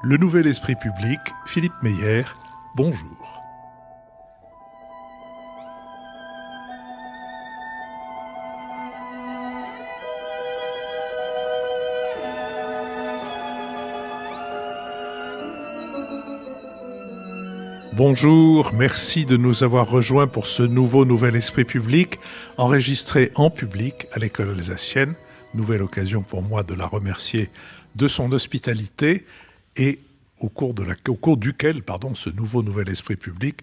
Le Nouvel Esprit Public, Philippe Meyer, bonjour. Bonjour, merci de nous avoir rejoints pour ce nouveau Nouvel Esprit Public, enregistré en public à l'école alsacienne. Nouvelle occasion pour moi de la remercier de son hospitalité et au cours duquel, ce nouveau Nouvel Esprit Public,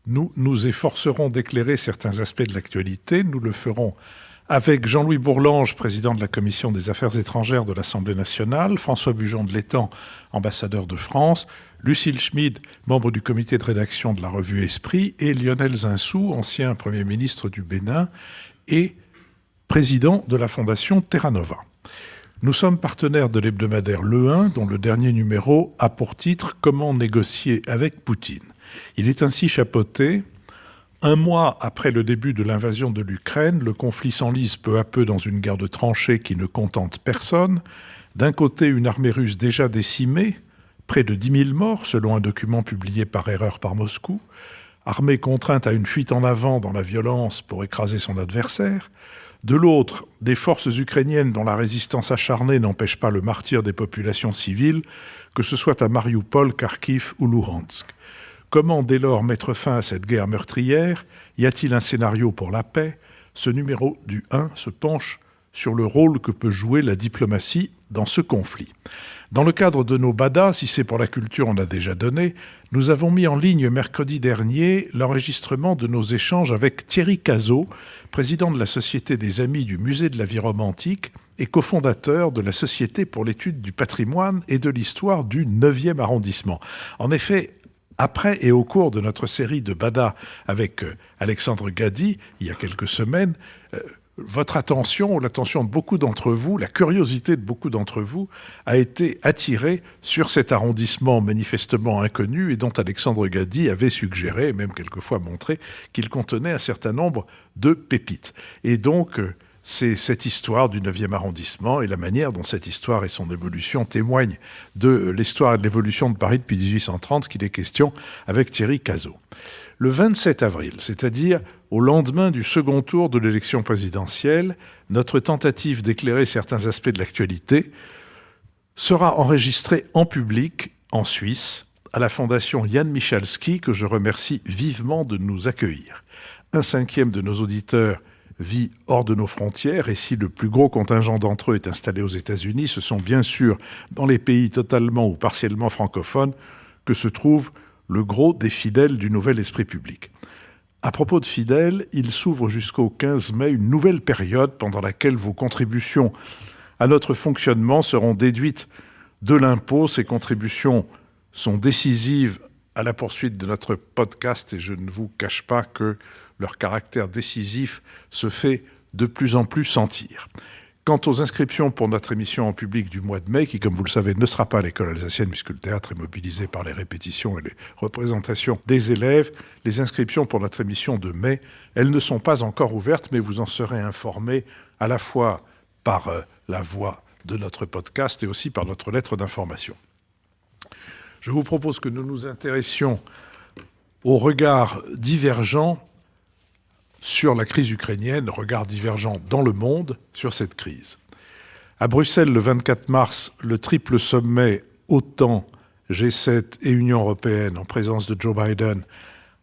nous nous efforcerons d'éclairer certains aspects de l'actualité. Nous le ferons avec Jean-Louis Bourlange, président de la Commission des Affaires étrangères de l'Assemblée nationale, François Bujon de l'Étang, ambassadeur de France, Lucille Schmid, membre du comité de rédaction de la revue Esprit, et Lionel Zinsou, ancien Premier ministre du Bénin et président de la fondation Terra Nova. Nous sommes partenaires de l'hebdomadaire Le 1, dont le dernier numéro a pour titre « Comment négocier avec Poutine ». Il est ainsi chapeauté « Un mois après le début de l'invasion de l'Ukraine, le conflit s'enlise peu à peu dans une guerre de tranchées qui ne contente personne. D'un côté, une armée russe déjà décimée, près de 10 000 morts, selon un document publié par erreur par Moscou, armée contrainte à une fuite en avant dans la violence pour écraser son adversaire. De l'autre, des forces ukrainiennes dont la résistance acharnée n'empêche pas le martyre des populations civiles, que ce soit à Mariupol, Kharkiv ou Luhansk. Comment dès lors mettre fin à cette guerre meurtrière ? Y a-t-il un scénario pour la paix ? Ce numéro du 1 se penche sur le rôle que peut jouer la diplomatie dans ce conflit. Dans le cadre de nos BADA, si c'est pour la culture on a déjà donné, nous avons mis en ligne mercredi dernier l'enregistrement de nos échanges avec Thierry Cazot, président de la Société des Amis du Musée de la Vie romantique et cofondateur de la Société pour l'étude du patrimoine et de l'histoire du 9e arrondissement. En effet, après et au cours de notre série de BADA avec Alexandre Gady, il y a quelques semaines, votre attention, l'attention de beaucoup d'entre vous, la curiosité de beaucoup d'entre vous a été attirée sur cet arrondissement manifestement inconnu et dont Alexandre Gady avait suggéré, et même quelquefois montré, qu'il contenait un certain nombre de pépites. Et donc, c'est cette histoire du 9e arrondissement et la manière dont cette histoire et son évolution témoignent de l'histoire et de l'évolution de Paris depuis 1830 qu'il est question avec Thierry Cazot. Le 27 avril, c'est-à-dire au lendemain du second tour de l'élection présidentielle, notre tentative d'éclairer certains aspects de l'actualité sera enregistrée en public en Suisse à la fondation Jan Michalski, que je remercie vivement de nous accueillir. 1/5 de nos auditeurs vit hors de nos frontières, et si le plus gros contingent d'entre eux est installé aux États-Unis, ce sont bien sûr dans les pays totalement ou partiellement francophones que se trouve le gros des fidèles du Nouvel Esprit Public. À propos de fidèles, il s'ouvre jusqu'au 15 mai une nouvelle période pendant laquelle vos contributions à notre fonctionnement seront déduites de l'impôt. Ces contributions sont décisives à la poursuite de notre podcast et je ne vous cache pas que leur caractère décisif se fait de plus en plus sentir. Quant aux inscriptions pour notre émission en public du mois de mai, qui, comme vous le savez, ne sera pas à l'école alsacienne puisque le théâtre est mobilisé par les répétitions et les représentations des élèves, les inscriptions pour notre émission de mai, elles ne sont pas encore ouvertes, mais vous en serez informés à la fois par la voix de notre podcast et aussi par notre lettre d'information. Je vous propose que nous nous intéressions au regard divergent sur la crise ukrainienne, regard divergent dans le monde sur cette crise. À Bruxelles, le 24 mars, le triple sommet OTAN, G7 et Union européenne, en présence de Joe Biden,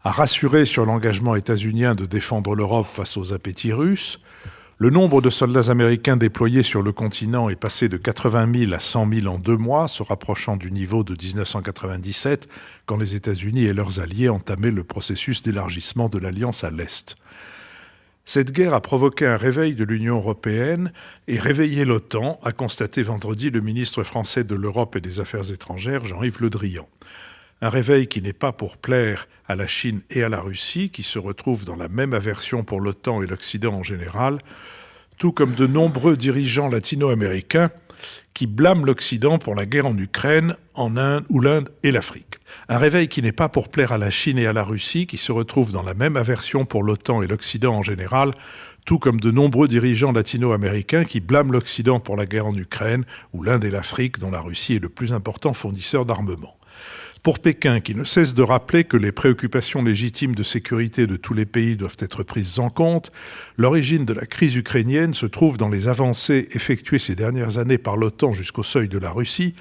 a rassuré sur l'engagement états-unien de défendre l'Europe face aux appétits russes. Le nombre de soldats américains déployés sur le continent est passé de 80 000 à 100 000 en 2 mois, se rapprochant du niveau de 1997, quand les États-Unis et leurs alliés entamaient le processus d'élargissement de l'Alliance à l'Est. Cette guerre a provoqué un réveil de l'Union européenne et réveillé l'OTAN, a constaté vendredi le ministre français de l'Europe et des Affaires étrangères, Jean-Yves Le Drian. Un réveil qui n'est pas pour plaire à la Chine et à la Russie, qui se retrouvent dans la même aversion pour l'OTAN et l'Occident en général, tout comme de nombreux dirigeants latino-américains qui blâment l'Occident pour la guerre en Ukraine, en Inde ou l'Inde et l'Afrique. Un réveil qui n'est pas pour plaire à la Chine et à la Russie, qui se retrouvent dans la même aversion pour l'OTAN et l'Occident en général, tout comme de nombreux dirigeants latino-américains qui blâment l'Occident pour la guerre en Ukraine, ou l'Inde et l'Afrique, dont la Russie est le plus important fournisseur d'armement. Pour Pékin, qui ne cesse de rappeler que les préoccupations légitimes de sécurité de tous les pays doivent être prises en compte, l'origine de la crise ukrainienne se trouve dans les avancées effectuées ces dernières années par l'OTAN jusqu'au seuil de la Russie.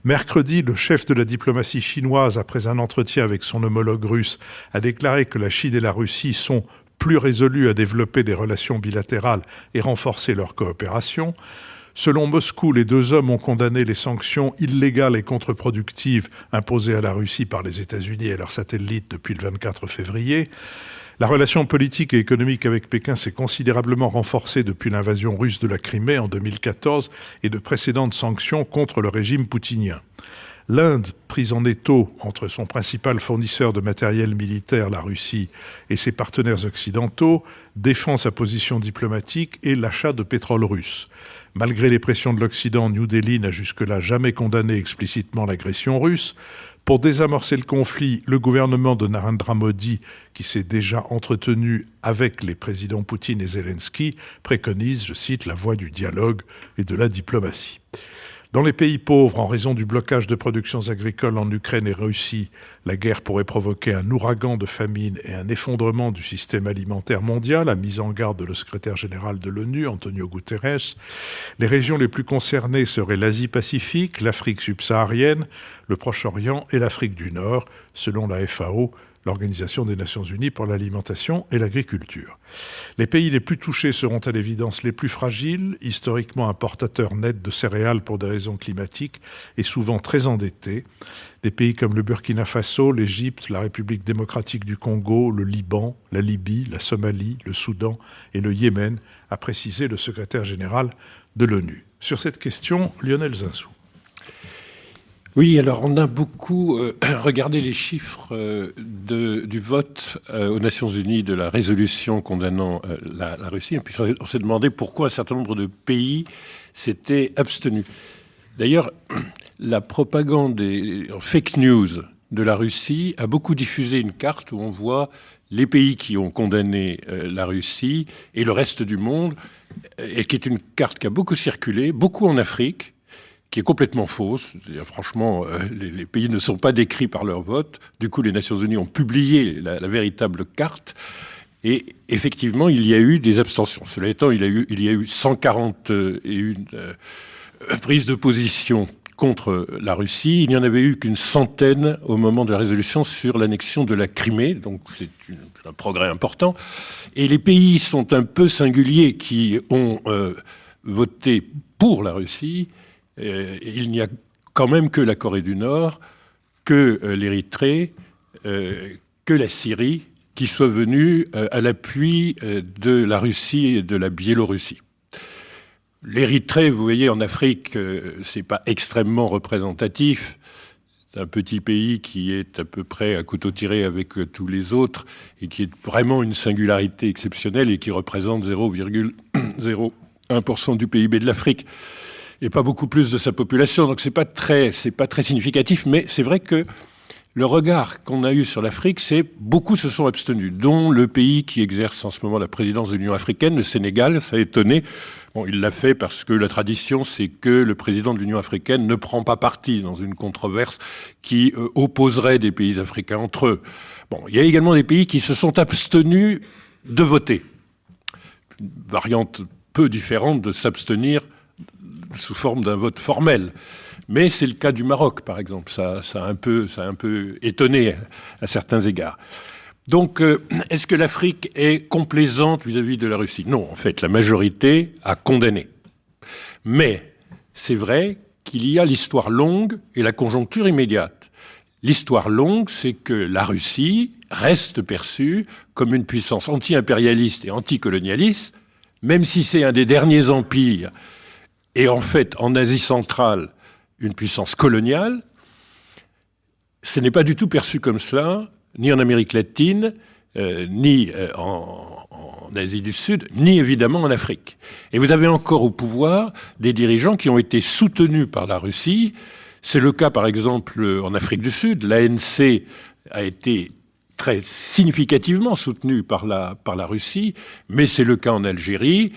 Mercredi, le chef de la diplomatie chinoise, après un entretien avec son homologue russe, a déclaré que la Chine et la Russie sont plus résolus à développer des relations bilatérales et renforcer leur coopération. Selon Moscou, les deux hommes ont condamné les sanctions illégales et contre-productives imposées à la Russie par les États-Unis et leurs satellites depuis le 24 février. La relation politique et économique avec Pékin s'est considérablement renforcée depuis l'invasion russe de la Crimée en 2014 et de précédentes sanctions contre le régime poutinien. L'Inde, prise en étau entre son principal fournisseur de matériel militaire, la Russie, et ses partenaires occidentaux, défend sa position diplomatique et l'achat de pétrole russe. Malgré les pressions de l'Occident, New Delhi n'a jusque-là jamais condamné explicitement l'agression russe. Pour désamorcer le conflit, le gouvernement de Narendra Modi, qui s'est déjà entretenu avec les présidents Poutine et Zelensky, préconise, je cite, la voie du dialogue et de la diplomatie. Dans les pays pauvres, en raison du blocage de productions agricoles en Ukraine et Russie, la guerre pourrait provoquer un ouragan de famine et un effondrement du système alimentaire mondial, a mis en garde le secrétaire général de l'ONU, Antonio Guterres. Les régions les plus concernées seraient l'Asie-Pacifique, l'Afrique subsaharienne, le Proche-Orient et l'Afrique du Nord, selon la FAO, l'Organisation des Nations Unies pour l'alimentation et l'agriculture. Les pays les plus touchés seront à l'évidence les plus fragiles, historiquement importateurs nets de céréales pour des raisons climatiques et souvent très endettés. Des pays comme le Burkina Faso, l'Égypte, la République démocratique du Congo, le Liban, la Libye, la Somalie, le Soudan et le Yémen, a précisé le secrétaire général de l'ONU. Sur cette question, Lionel Zinsou. Oui, alors on a beaucoup regardé les chiffres du vote aux Nations Unies de la résolution condamnant la Russie, et puis on s'est demandé pourquoi un certain nombre de pays s'étaient abstenus. D'ailleurs, la propagande des fake news de la Russie a beaucoup diffusé une carte où on voit les pays qui ont condamné la Russie et le reste du monde, et qui est une carte qui a beaucoup circulé, beaucoup en Afrique, qui est complètement fausse. Franchement, les pays ne sont pas décrits par leur vote. Du coup, les Nations Unies ont publié la véritable carte. Et effectivement, il y a eu des abstentions. Cela étant, il y a eu 141 prises de position contre la Russie. Il n'y en avait eu qu'une centaine au moment de la résolution sur l'annexion de la Crimée. Donc, c'est un progrès important. Et les pays sont un peu singuliers qui ont voté pour la Russie. Il n'y a quand même que la Corée du Nord, que l'Érythrée, que la Syrie, qui soient venus à l'appui de la Russie et de la Biélorussie. L'Érythrée, vous voyez, en Afrique, c'est pas extrêmement représentatif. C'est un petit pays qui est à peu près à couteau tiré avec tous les autres et qui est vraiment une singularité exceptionnelle et qui représente 0,01% du PIB de l'Afrique. Et pas beaucoup plus de sa population, donc c'est pas très significatif, mais c'est vrai que le regard qu'on a eu sur l'Afrique, c'est beaucoup se sont abstenus, dont le pays qui exerce en ce moment la présidence de l'Union africaine, le Sénégal. Ça a étonné. Bon, il l'a fait parce que la tradition, c'est que le président de l'Union africaine ne prend pas parti dans une controverse qui opposerait des pays africains entre eux. Bon, il y a également des pays qui se sont abstenus de voter. Une variante peu différente de s'abstenir sous forme d'un vote formel. Mais c'est le cas du Maroc, par exemple. Ça a un peu étonné à certains égards. Donc, est-ce que l'Afrique est complaisante vis-à-vis de la Russie ? Non, en fait, la majorité a condamné. Mais c'est vrai qu'il y a l'histoire longue et la conjoncture immédiate. L'histoire longue, c'est que la Russie reste perçue comme une puissance anti-impérialiste et anticolonialiste, même si c'est un des derniers empires, et en fait, en Asie centrale, une puissance coloniale. Ce n'est pas du tout perçu comme cela, ni en Amérique latine, ni en Asie du Sud, ni évidemment en Afrique. Et vous avez encore au pouvoir des dirigeants qui ont été soutenus par la Russie. C'est le cas, par exemple, en Afrique du Sud. L'ANC a été très significativement soutenu par la Russie, mais c'est le cas en Algérie.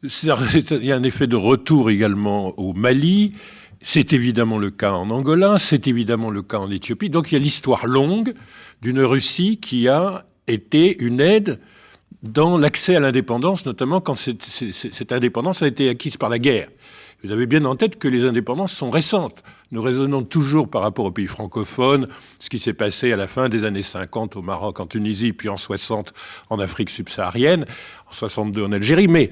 Il y a un effet de retour également au Mali. C'est évidemment le cas en Angola, c'est évidemment le cas en Éthiopie. Donc il y a l'histoire longue d'une Russie qui a été une aide dans l'accès à l'indépendance, notamment quand cette indépendance a été acquise par la guerre. Vous avez bien en tête que les indépendances sont récentes. Nous raisonnons toujours par rapport aux pays francophones, ce qui s'est passé à la fin des années 50 au Maroc, en Tunisie, puis en 60 en Afrique subsaharienne, en 62 en Algérie. Mais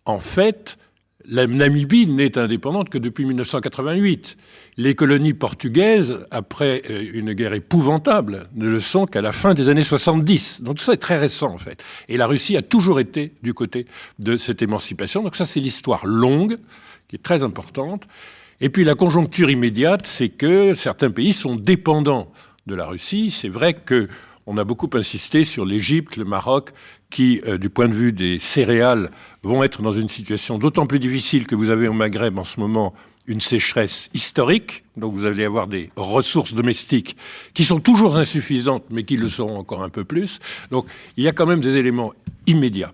en fait, la Namibie n'est indépendante que depuis 1988. Les colonies portugaises, après une guerre épouvantable, ne le sont qu'à la fin des années 70. Donc tout ça est très récent, en fait. Et la Russie a toujours été du côté de cette émancipation. Donc ça, c'est l'histoire longue, qui est très importante. Et puis la conjoncture immédiate, c'est que certains pays sont dépendants de la Russie. C'est vrai qu'on a beaucoup insisté sur l'Égypte, le Maroc, qui, du point de vue des céréales, vont être dans une situation d'autant plus difficile que vous avez au Maghreb en ce moment une sécheresse historique. Donc vous allez avoir des ressources domestiques qui sont toujours insuffisantes, mais qui le seront encore un peu plus. Donc il y a quand même des éléments immédiats.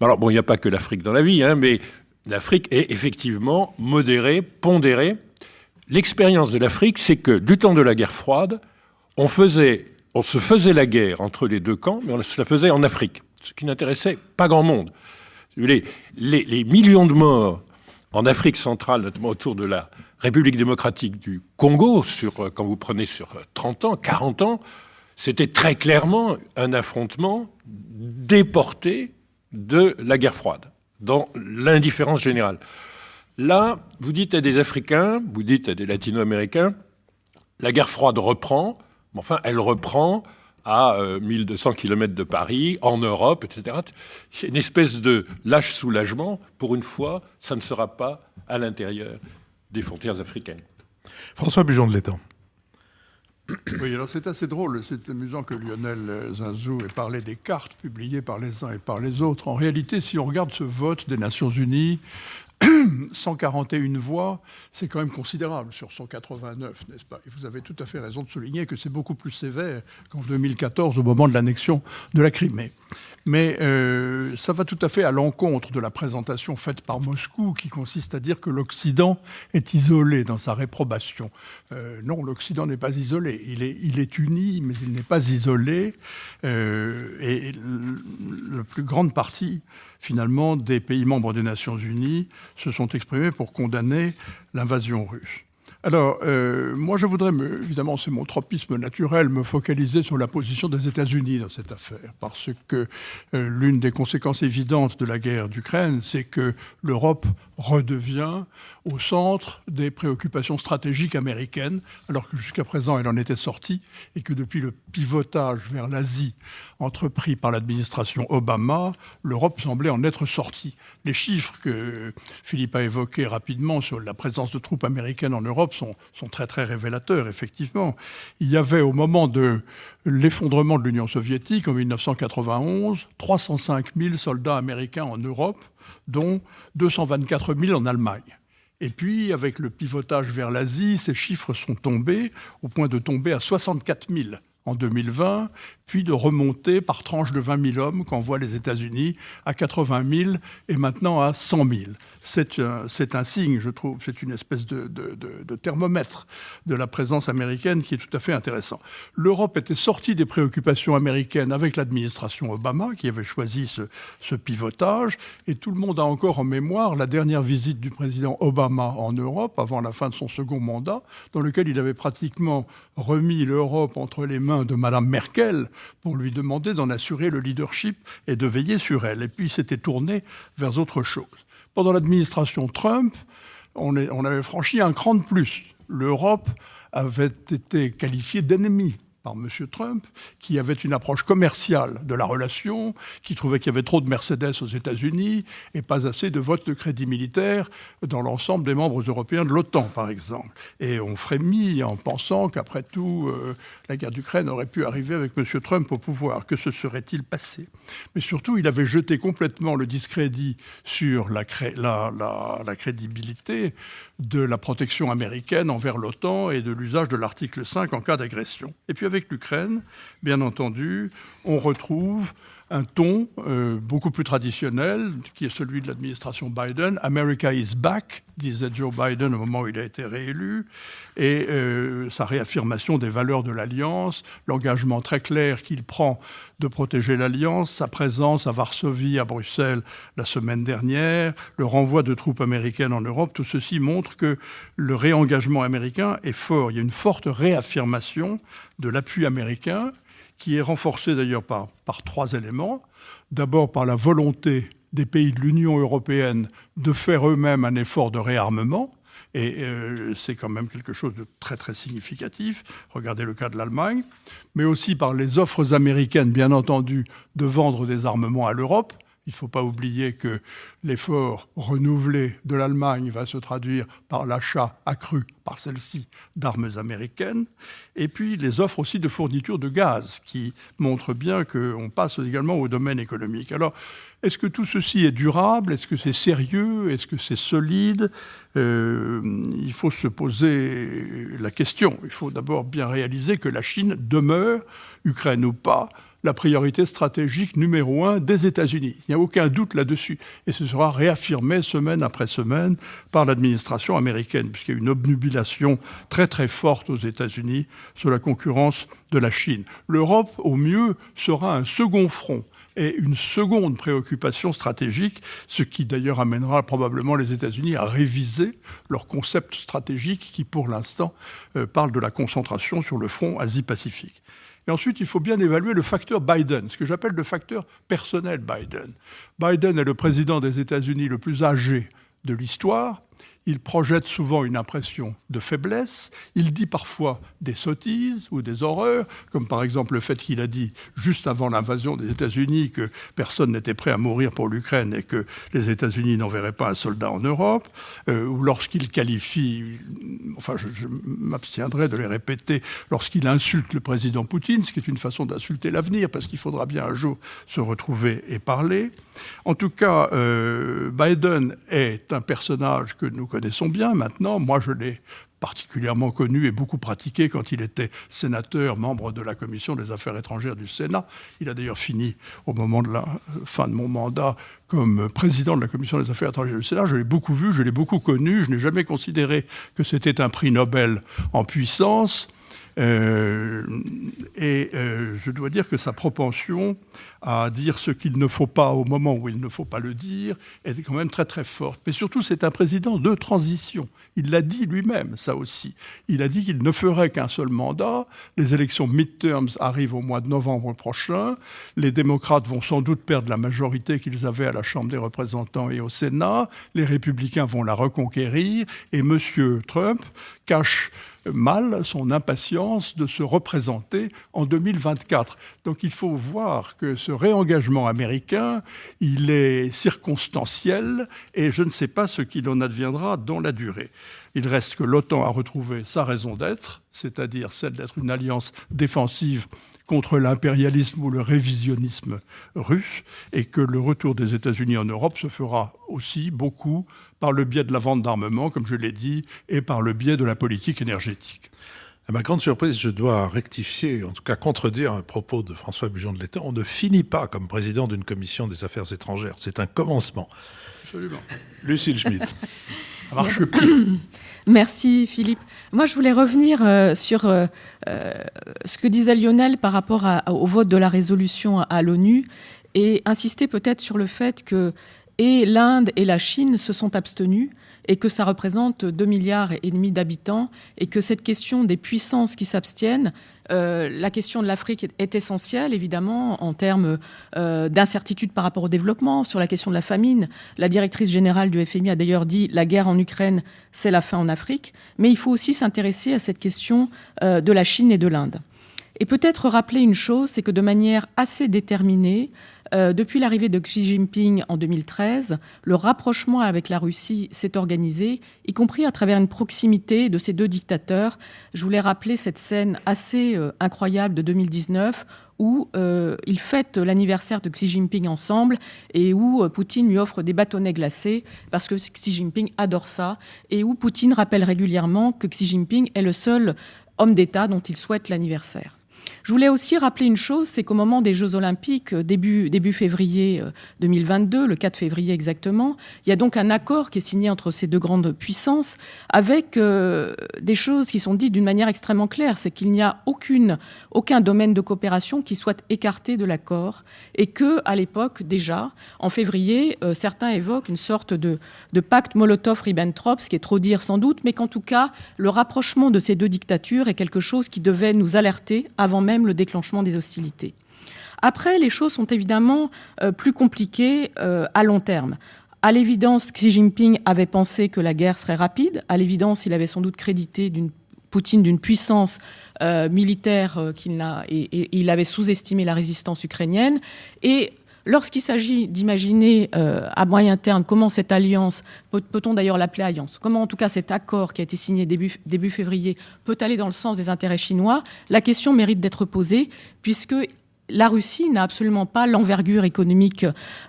Alors il n'y a pas que l'Afrique dans la vie, mais l'Afrique est effectivement modérée, pondérée. L'expérience de l'Afrique, c'est que du temps de la guerre froide, on se faisait la guerre entre les deux camps, mais on se la faisait en Afrique, ce qui n'intéressait pas grand monde. Les millions de morts en Afrique centrale, notamment autour de la République démocratique du Congo, quand vous prenez sur 30 ans, 40 ans, c'était très clairement un affrontement déporté de la guerre froide, dans l'indifférence générale. Là, vous dites à des Africains, vous dites à des Latino-Américains, la guerre froide reprend, mais enfin, elle reprend à 1200 km de Paris, en Europe, etc. C'est une espèce de lâche soulagement. Pour une fois, ça ne sera pas à l'intérieur des frontières africaines. François Bujon de l'Étang. Oui, alors c'est assez drôle, c'est amusant que Lionel Zinzou ait parlé des cartes publiées par les uns et par les autres. En réalité, si on regarde ce vote des Nations Unies, 141 voix, c'est quand même considérable sur 189, n'est-ce pas? Et vous avez tout à fait raison de souligner que c'est beaucoup plus sévère qu'en 2014, au moment de l'annexion de la Crimée. Mais ça va tout à fait à l'encontre de la présentation faite par Moscou, qui consiste à dire que l'Occident est isolé dans sa réprobation. Non, l'Occident n'est pas isolé. Il est uni, mais il n'est pas isolé. Et la plus grande partie, finalement, des pays membres des Nations Unies se sont exprimés pour condamner l'invasion russe. Alors, moi, je voudrais, évidemment, c'est mon tropisme naturel, me focaliser sur la position des États-Unis dans cette affaire, parce que l'une des conséquences évidentes de la guerre d'Ukraine, c'est que l'Europe redevient au centre des préoccupations stratégiques américaines, alors que jusqu'à présent, elle en était sortie, et que depuis le pivotage vers l'Asie entrepris par l'administration Obama, l'Europe semblait en être sortie. Les chiffres que Philippe a évoqués rapidement sur la présence de troupes américaines en Europe sont très très révélateurs, effectivement. Il y avait au moment de l'effondrement de l'Union soviétique en 1991, 305 000 soldats américains en Europe, dont 224 000 en Allemagne. Et puis, avec le pivotage vers l'Asie, ces chiffres sont tombés, au point de tomber à 64 000 en 2020, puis de remonter par tranche de 20 000 hommes qu'envoient les États-Unis à 80 000 et maintenant à 100 000. C'est un signe, je trouve, c'est une espèce de thermomètre de la présence américaine qui est tout à fait intéressant. L'Europe était sortie des préoccupations américaines avec l'administration Obama, qui avait choisi ce pivotage, et tout le monde a encore en mémoire la dernière visite du président Obama en Europe, avant la fin de son second mandat, dans lequel il avait pratiquement remis l'Europe entre les mains de Mme Merkel pour lui demander d'en assurer le leadership et de veiller sur elle. Et puis il s'était tourné vers autre chose. Pendant l'administration Trump, on avait franchi un cran de plus. L'Europe avait été qualifiée d'ennemi par M. Trump, qui avait une approche commerciale de la relation, qui trouvait qu'il y avait trop de Mercedes aux États-Unis et pas assez de votes de crédit militaire dans l'ensemble des membres européens de l'OTAN, par exemple. Et on frémit en pensant qu'après tout, la guerre d'Ukraine aurait pu arriver avec M. Trump au pouvoir. Que se serait-il passé? Mais surtout, il avait jeté complètement le discrédit sur la crédibilité de la protection américaine envers l'OTAN et de l'usage de l'article 5 en cas d'agression. Et puis qu'avec l'Ukraine, bien entendu, on retrouve un ton beaucoup plus traditionnel, qui est celui de l'administration Biden. « America is back », disait Joe Biden au moment où il a été réélu, et sa réaffirmation des valeurs de l'Alliance, l'engagement très clair qu'il prend de protéger l'Alliance, sa présence à Varsovie, à Bruxelles la semaine dernière, le renvoi de troupes américaines en Europe, tout ceci montre que le réengagement américain est fort. Il y a une forte réaffirmation de l'appui américain, qui est renforcé d'ailleurs par 3 éléments. D'abord par la volonté des pays de l'Union européenne de faire eux-mêmes un effort de réarmement, et c'est quand même quelque chose de très très significatif. Regardez le cas de l'Allemagne, mais aussi par les offres américaines, bien entendu, de vendre des armements à l'Europe. Il ne faut pas oublier que l'effort renouvelé de l'Allemagne va se traduire par l'achat accru par celle-ci d'armes américaines. Et puis les offres aussi de fourniture de gaz qui montrent bien qu'on passe également au domaine économique. Alors, est-ce que tout ceci est durable? Est-ce que c'est sérieux? Est-ce que c'est solide? Il faut se poser la question. Il faut d'abord bien réaliser que la Chine demeure, Ukraine ou pas, la priorité stratégique numéro 1 des États-Unis. Il n'y a aucun doute là-dessus. Et ce sera réaffirmé semaine après semaine par l'administration américaine, puisqu'il y a une obnubilation très très forte aux États-Unis sur la concurrence de la Chine. L'Europe, au mieux, sera un second front et une seconde préoccupation stratégique, ce qui d'ailleurs amènera probablement les États-Unis à réviser leur concept stratégique qui, pour l'instant, parle de la concentration sur le front Asie-Pacifique. Et ensuite, il faut bien évaluer le facteur Biden, ce que j'appelle le facteur personnel Biden. Biden est le président des États-Unis le plus âgé de l'histoire. Il projette souvent une impression de faiblesse. Il dit parfois des sottises ou des horreurs, comme par exemple le fait qu'il a dit, juste avant l'invasion des États-Unis, que personne n'était prêt à mourir pour l'Ukraine et que les États-Unis n'enverraient pas un soldat en Europe, ou lorsqu'il qualifie, enfin je m'abstiendrai de les répéter, lorsqu'il insulte le président Poutine, ce qui est une façon d'insulter l'avenir, parce qu'il faudra bien un jour se retrouver et parler. En tout cas, Biden est un personnage que nous connaissons bien maintenant. Moi, je l'ai particulièrement connu et beaucoup pratiqué quand il était sénateur, membre de la Commission des Affaires étrangères du Sénat. Il a d'ailleurs fini, au moment de la fin de mon mandat, comme président de la Commission des Affaires étrangères du Sénat. Je l'ai beaucoup vu, je l'ai beaucoup connu. Je n'ai jamais considéré que c'était un prix Nobel en puissance. Je dois dire que sa propension à dire ce qu'il ne faut pas au moment où il ne faut pas le dire est quand même très très forte. Mais surtout, c'est un président de transition. Il l'a dit lui-même, ça aussi. Il a dit qu'il ne ferait qu'un seul mandat. Les élections midterms arrivent au mois de novembre prochain. Les démocrates vont sans doute perdre la majorité qu'ils avaient à la Chambre des représentants et au Sénat. Les républicains vont la reconquérir. Et M. Trump cache mal son impatience de se représenter en 2024. Donc il faut voir que ce réengagement américain, il est circonstanciel et je ne sais pas ce qu'il en adviendra dans la durée. Il reste que l'OTAN a retrouvé sa raison d'être, c'est-à-dire celle d'être une alliance défensive contre l'impérialisme ou le révisionnisme russe, et que le retour des États-Unis en Europe se fera aussi beaucoup par le biais de la vente d'armement, comme je l'ai dit, et par le biais de la politique énergétique. À ma grande surprise, je dois rectifier, en tout cas contredire un propos de François Bujon de l'Étang. On ne finit pas comme président d'une commission des affaires étrangères. C'est un commencement. Absolument. Lucille Schmitt. Ça marche plus. Merci Philippe. Moi je voulais revenir sur ce que disait Lionel par rapport au vote de la résolution à l'ONU et insister peut-être sur le fait que et l'Inde et la Chine se sont abstenus et que ça représente 2,5 milliards d'habitants et que cette question des puissances qui s'abstiennent, la question de l'Afrique est essentielle, évidemment, en termes d'incertitude par rapport au développement, sur la question de la famine. La directrice générale du FMI a d'ailleurs dit « la guerre en Ukraine, c'est la fin en Afrique ». Mais il faut aussi s'intéresser à cette question de la Chine et de l'Inde. Et peut-être rappeler une chose, c'est que de manière assez déterminée, depuis l'arrivée de Xi Jinping en 2013, le rapprochement avec la Russie s'est organisé, y compris à travers une proximité de ces deux dictateurs. Je voulais rappeler cette scène assez incroyable de 2019 où ils fêtent l'anniversaire de Xi Jinping ensemble et où Poutine lui offre des bâtonnets glacés parce que Xi Jinping adore ça et où Poutine rappelle régulièrement que Xi Jinping est le seul homme d'État dont il souhaite l'anniversaire. Je voulais aussi rappeler une chose, c'est qu'au moment des Jeux Olympiques, début février 2022, le 4 février exactement, il y a donc un accord qui est signé entre ces deux grandes puissances avec des choses qui sont dites d'une manière extrêmement claire. C'est qu'il n'y a aucun domaine de coopération qui soit écarté de l'accord et qu'à l'époque, déjà, en février, certains évoquent une sorte de pacte Molotov-Ribbentrop, ce qui est trop dire sans doute, mais qu'en tout cas, le rapprochement de ces deux dictatures est quelque chose qui devait nous alerter avant même le déclenchement des hostilités. Après, les choses sont évidemment plus compliquées à long terme. À l'évidence, Xi Jinping avait pensé que la guerre serait rapide. À l'évidence, il avait sans doute crédité Poutine d'une puissance militaire et il avait sous-estimé la résistance ukrainienne. Et lorsqu'il s'agit d'imaginer à moyen terme comment cette alliance, peut-on d'ailleurs l'appeler alliance, comment en tout cas cet accord qui a été signé début février peut aller dans le sens des intérêts chinois, la question mérite d'être posée puisque la Russie n'a absolument pas l'envergure économique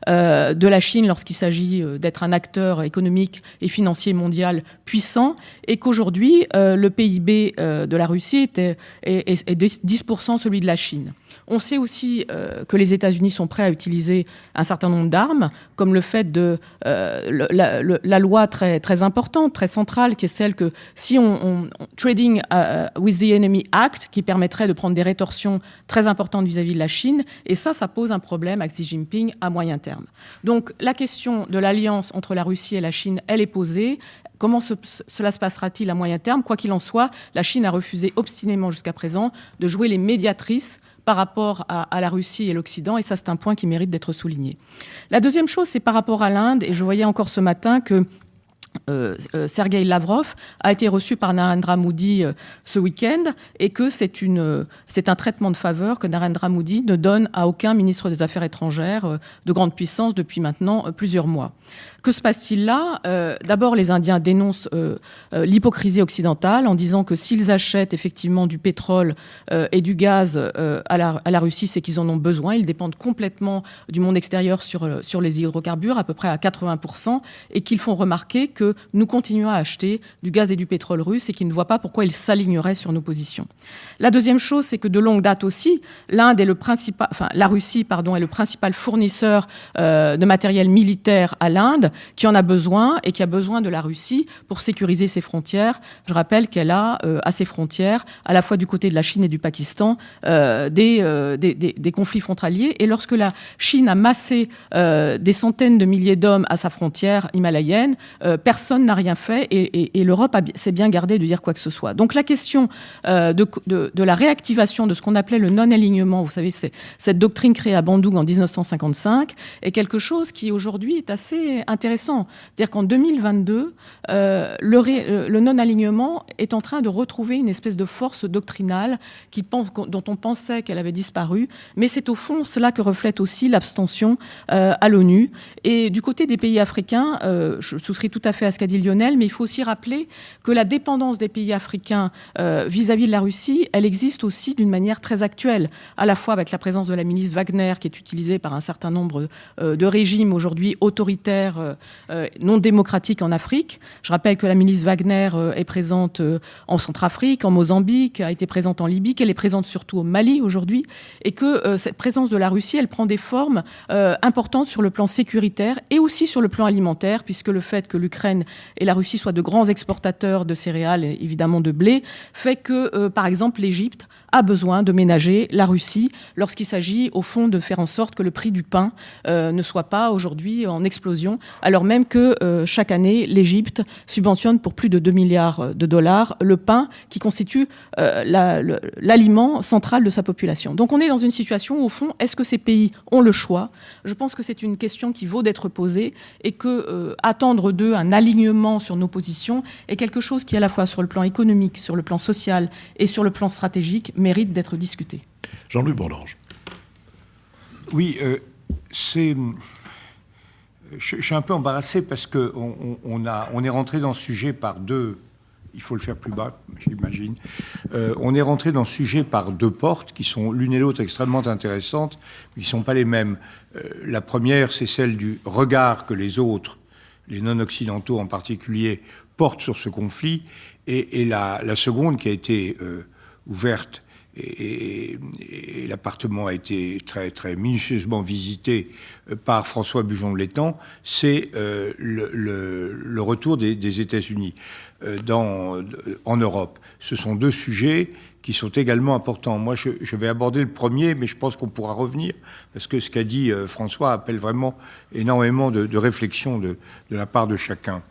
de la Chine lorsqu'il s'agit d'être un acteur économique et financier mondial puissant et qu'aujourd'hui, le PIB de la Russie est de 10% celui de la Chine. On sait aussi que les États-Unis sont prêts à utiliser un certain nombre d'armes, comme le fait de la loi très, très importante, très centrale, qui est celle que si on Trading with the Enemy Act, qui permettrait de prendre des rétorsions très importantes vis-à-vis de la Chine, et ça pose un problème à Xi Jinping à moyen terme. Donc la question de l'alliance entre la Russie et la Chine, elle est posée. Comment cela se passera-t-il à moyen terme? Quoi qu'il en soit, la Chine a refusé obstinément jusqu'à présent de jouer les médiatrices par rapport à la Russie et l'Occident, et ça c'est un point qui mérite d'être souligné. La deuxième chose, c'est par rapport à l'Inde, et je voyais encore ce matin que Sergueï Lavrov a été reçu par Narendra Modi ce week-end et que c'est un traitement de faveur que Narendra Modi ne donne à aucun ministre des Affaires étrangères de grande puissance depuis maintenant plusieurs mois. Que se passe-t-il là? D'abord, les Indiens dénoncent l'hypocrisie occidentale en disant que s'ils achètent effectivement du pétrole et du gaz à la Russie, c'est qu'ils en ont besoin. Ils dépendent complètement du monde extérieur sur les hydrocarbures, à peu près à 80%, et qu'ils font remarquer que nous continuons à acheter du gaz et du pétrole russe et qu'ils ne voient pas pourquoi ils s'aligneraient sur nos positions. La deuxième chose, c'est que de longue date aussi, la Russie est le principal fournisseur de matériel militaire à l'Inde, qui en a besoin et qui a besoin de la Russie pour sécuriser ses frontières. Je rappelle qu'elle a à ses frontières, à la fois du côté de la Chine et du Pakistan, des conflits frontaliers. Et lorsque la Chine a massé des centaines de milliers d'hommes à sa frontière himalayenne, personne n'a rien fait et l'Europe s'est bien gardée de dire quoi que ce soit. Donc la question de la réactivation de ce qu'on appelait le non-alignement, vous savez, c'est cette doctrine créée à Bandung en 1955, est quelque chose qui aujourd'hui est assez intéressant. C'est-à-dire qu'en 2022, le non-alignement est en train de retrouver une espèce de force doctrinale dont on pensait qu'elle avait disparu, mais c'est au fond cela que reflète aussi l'abstention à l'ONU. Et du côté des pays africains, je souscris tout à fait à ce qu'a dit Lionel, mais il faut aussi rappeler que la dépendance des pays africains vis-à-vis de la Russie, elle existe aussi d'une manière très actuelle, à la fois avec la présence de la milice Wagner, qui est utilisée par un certain nombre de régimes aujourd'hui autoritaires, non démocratiques en Afrique. Je rappelle que la milice Wagner est présente en Centrafrique, en Mozambique, a été présente en Libye, qu'elle est présente surtout au Mali aujourd'hui, et que cette présence de la Russie, elle prend des formes importantes sur le plan sécuritaire et aussi sur le plan alimentaire, puisque le fait que l'Ukraine et la Russie soient de grands exportateurs de céréales et évidemment de blé, fait que, par exemple, l'Égypte a besoin de ménager la Russie lorsqu'il s'agit, au fond, de faire en sorte que le prix du pain ne soit pas aujourd'hui en explosion, alors même que chaque année, l'Égypte subventionne pour plus de 2 milliards de dollars le pain qui constitue l'aliment central de sa population. Donc on est dans une situation où, au fond, est-ce que ces pays ont le choix? Je pense que c'est une question qui vaut d'être posée et que attendre d'eux un alignement sur nos positions est quelque chose qui, à la fois sur le plan économique, sur le plan social et sur le plan stratégique, mérite d'être discuté. Jean-Louis Bourlange. Oui, je suis un peu embarrassé parce qu'on est rentré dans ce sujet par deux... Il faut le faire plus bas, j'imagine. On est rentré dans ce sujet par deux portes qui sont l'une et l'autre extrêmement intéressantes, mais qui ne sont pas les mêmes. La première, c'est celle du regard que les autres, les non-occidentaux en particulier, portent sur ce conflit. Et la seconde, qui a été ouverte et l'appartement a été très, très minutieusement visité par François Bujon de l'Étang, c'est le retour des États-Unis en Europe. Ce sont deux sujets qui sont également importants. Moi, je vais aborder le premier, mais je pense qu'on pourra revenir, parce que ce qu'a dit François appelle vraiment énormément de réflexion de la part de chacun.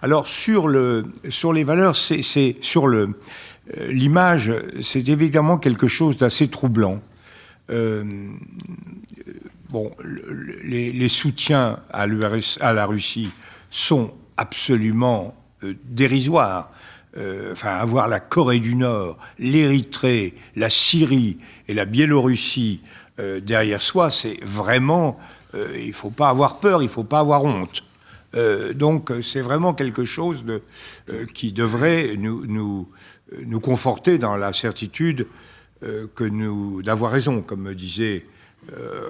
Alors, sur les valeurs, l'image, c'est évidemment quelque chose d'assez troublant. Les soutiens à la Russie sont absolument dérisoires. Avoir la Corée du Nord, l'Érythrée, la Syrie et la Biélorussie derrière soi, c'est vraiment... il ne faut pas avoir peur, il ne faut pas avoir honte. Donc c'est vraiment quelque chose qui devrait nous conforter dans la certitude d'avoir raison. Comme me disait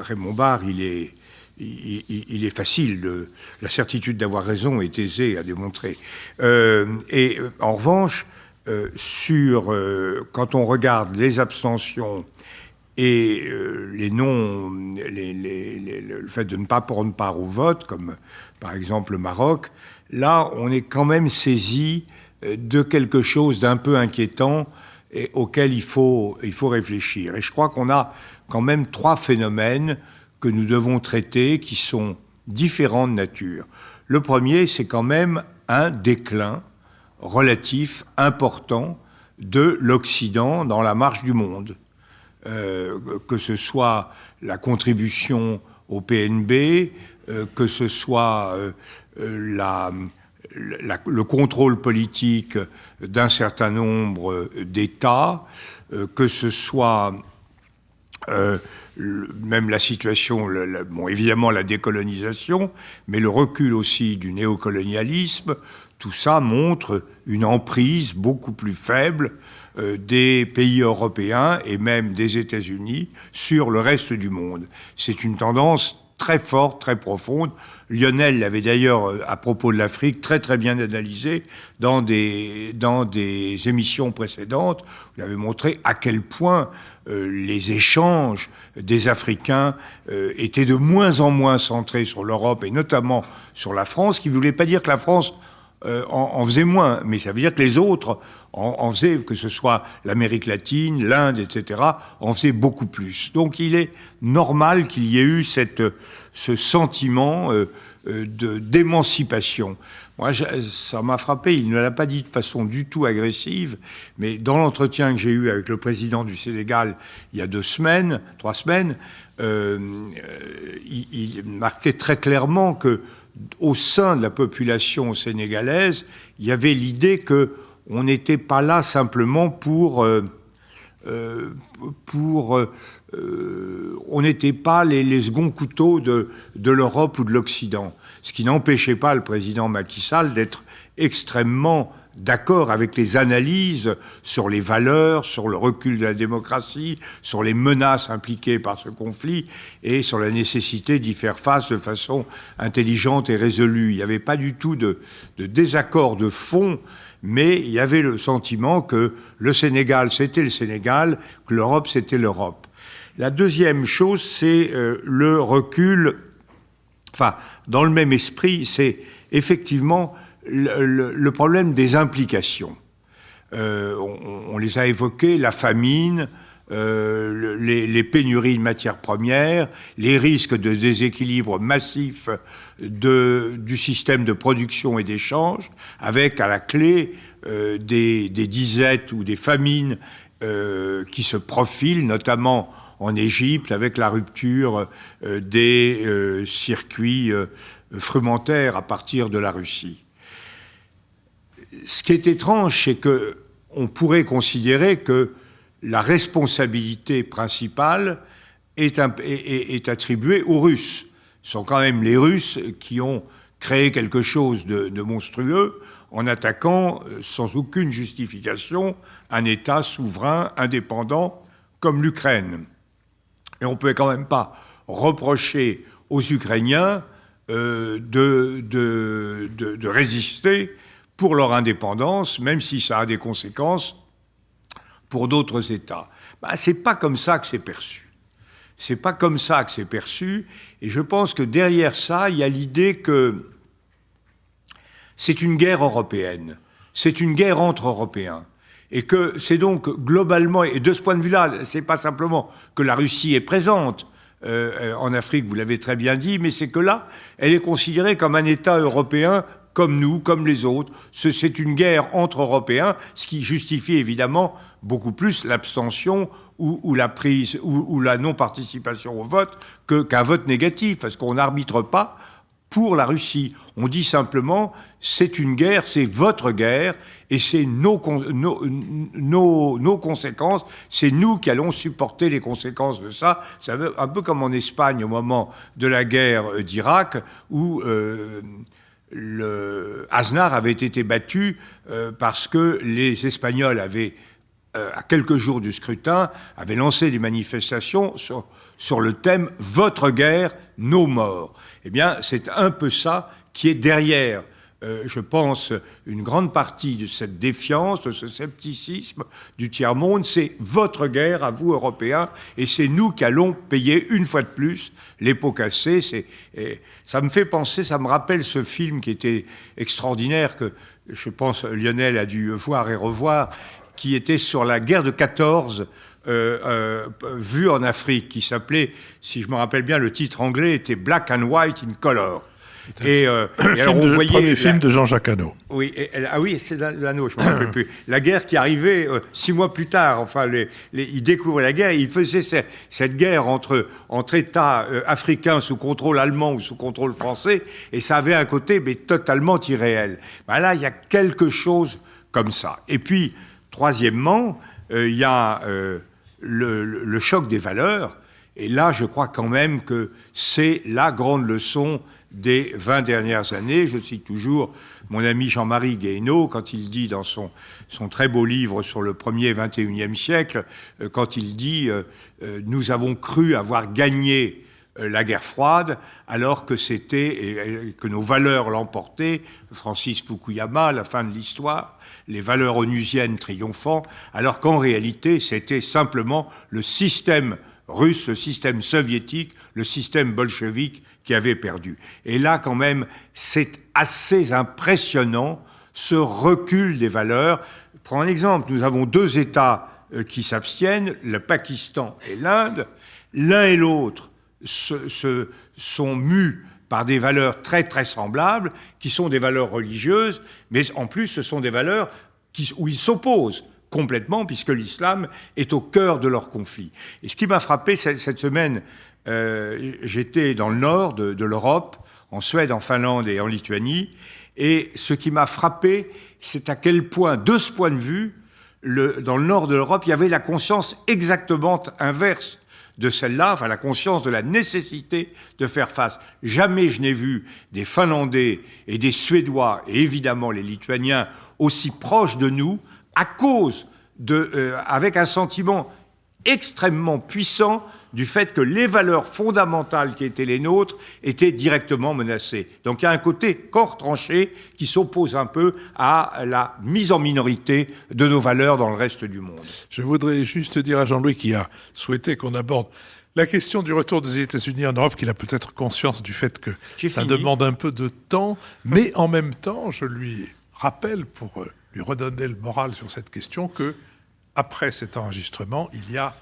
Raymond Barre, il est facile, la certitude d'avoir raison est aisée à démontrer. Et en revanche, quand on regarde les abstentions et le fait de ne pas prendre part au vote, comme par exemple le Maroc, là, on est quand même saisi de quelque chose d'un peu inquiétant et auquel il faut réfléchir. Et je crois qu'on a quand même trois phénomènes que nous devons traiter qui sont différents de nature. Le premier, c'est quand même un déclin relatif important de l'Occident dans la marche du monde. Que ce soit la contribution au PNB, que ce soit le contrôle politique d'un certain nombre d'États, que ce soit même la situation, évidemment la décolonisation, mais le recul aussi du néocolonialisme, tout ça montre une emprise beaucoup plus faible des pays européens et même des États-Unis sur le reste du monde. C'est une tendance très forte, très profonde. Lionel l'avait d'ailleurs, à propos de l'Afrique, très très bien analysé dans des émissions précédentes. Vous avez montré à quel point les échanges des Africains étaient de moins en moins centrés sur l'Europe et notamment sur la France, ce qui ne voulait pas dire que la France en faisait moins, mais ça veut dire que les autres en faisaient, que ce soit l'Amérique latine, l'Inde, etc., en faisaient beaucoup plus. Donc il est normal qu'il y ait eu ce sentiment d'émancipation. Moi, ça m'a frappé, il ne l'a pas dit de façon du tout agressive, mais dans l'entretien que j'ai eu avec le président du Sénégal il y a 3 semaines, il marquait très clairement que au sein de la population sénégalaise, il y avait l'idée que on n'était pas là simplement on n'était pas les seconds couteaux de l'Europe ou de l'Occident. Ce qui n'empêchait pas le président Macky Sall d'être extrêmement d'accord avec les analyses sur les valeurs, sur le recul de la démocratie, sur les menaces impliquées par ce conflit et sur la nécessité d'y faire face de façon intelligente et résolue. Il n'y avait pas du tout de désaccord de fond, mais il y avait le sentiment que le Sénégal, c'était le Sénégal, que l'Europe, c'était l'Europe. La deuxième chose, c'est le recul, dans le même esprit, c'est effectivement le problème des implications. On les a évoquées, la famine, les pénuries de matières premières, les risques de déséquilibre massif du système de production et d'échange, avec à la clé des disettes ou des famines qui se profilent, notamment en Égypte, avec la rupture des circuits frumentaires à partir de la Russie. Ce qui est étrange, c'est qu'on pourrait considérer que la responsabilité principale est attribuée aux Russes. Ce sont quand même les Russes qui ont créé quelque chose de monstrueux en attaquant sans aucune justification un État souverain, indépendant, comme l'Ukraine. Et on ne peut quand même pas reprocher aux Ukrainiens de résister pour leur indépendance, même si ça a des conséquences pour d'autres États. C'est pas comme ça que c'est perçu. C'est pas comme ça que c'est perçu. Et je pense que derrière ça, il y a l'idée que c'est une guerre européenne. C'est une guerre entre Européens. Et que c'est donc globalement, et de ce point de vue-là, c'est pas simplement que la Russie est présente en Afrique, vous l'avez très bien dit, mais c'est que là, elle est considérée comme un État européen comme nous, comme les autres. C'est une guerre entre Européens, ce qui justifie évidemment beaucoup plus l'abstention ou la prise ou la non-participation au vote qu'un vote négatif, parce qu'on n'arbitre pas pour la Russie. On dit simplement, c'est une guerre, c'est votre guerre, et c'est nos conséquences, c'est nous qui allons supporter les conséquences de ça. C'est un peu comme en Espagne au moment de la guerre d'Irak, où Aznar avait été battu parce que les Espagnols avaient, à quelques jours du scrutin, avaient lancé des manifestations sur le thème « Votre guerre, nos morts ». Eh bien, c'est un peu ça qui est derrière, je pense, une grande partie de cette défiance, de ce scepticisme du tiers-monde. C'est votre guerre à vous, Européens, et c'est nous qui allons payer une fois de plus les pots cassés. Ça me fait penser, ça me rappelle ce film qui était extraordinaire, que je pense Lionel a dû voir et revoir, qui était sur la guerre de 14, vue en Afrique, qui s'appelait, si je me rappelle bien, le titre anglais était Black and White in Color. Et alors on voyait premier film de Jean-Jacques Hano. Oui, oui, c'est l'anneau, je ne me rappelle plus. La guerre qui arrivait 6 mois plus tard. Enfin, ils découvraient la guerre. Et ils faisaient cette guerre entre États africains sous contrôle allemand ou sous contrôle français, et ça avait un côté mais totalement irréel. Là, il y a quelque chose comme ça. Et puis, troisièmement, il y a le choc des valeurs. Et là, je crois quand même que c'est la grande leçon des 20 dernières années. Je cite toujours mon ami Jean-Marie Guéhenno, quand il dit dans son très beau livre sur le premier 21e siècle, quand il dit « Nous avons cru avoir gagné la guerre froide, alors que que nos valeurs l'emportaient, Francis Fukuyama, la fin de l'histoire, les valeurs onusiennes triomphant, alors qu'en réalité, c'était simplement le système russe, le système soviétique, le système bolchevique qui avait perdu. » Et là, quand même, c'est assez impressionnant, ce recul des valeurs. Prends un exemple, nous avons 2 États qui s'abstiennent, le Pakistan et l'Inde. L'un et l'autre sont mus par des valeurs très très semblables, qui sont des valeurs religieuses, mais en plus ce sont des valeurs où ils s'opposent complètement, puisque l'islam est au cœur de leur conflit. Et ce qui m'a frappé cette semaine, j'étais dans le nord de l'Europe, en Suède, en Finlande et en Lituanie, et ce qui m'a frappé, c'est à quel point, de ce point de vue, dans le nord de l'Europe, il y avait la conscience exactement inverse de celle-là, enfin la conscience de la nécessité de faire face. Jamais je n'ai vu des Finlandais et des Suédois, et évidemment les Lituaniens, aussi proches de nous, à cause avec un sentiment extrêmement puissant du fait que les valeurs fondamentales qui étaient les nôtres étaient directement menacées. Donc il y a un côté corps tranché qui s'oppose un peu à la mise en minorité de nos valeurs dans le reste du monde. Je voudrais juste dire à Jean-Louis qui a souhaité qu'on aborde la question du retour des États-Unis en Europe, qu'il a peut-être conscience du fait que ça demande un peu de temps, mais en même temps, je lui rappelle, pour lui redonner le moral sur cette question, que après cet enregistrement, il y a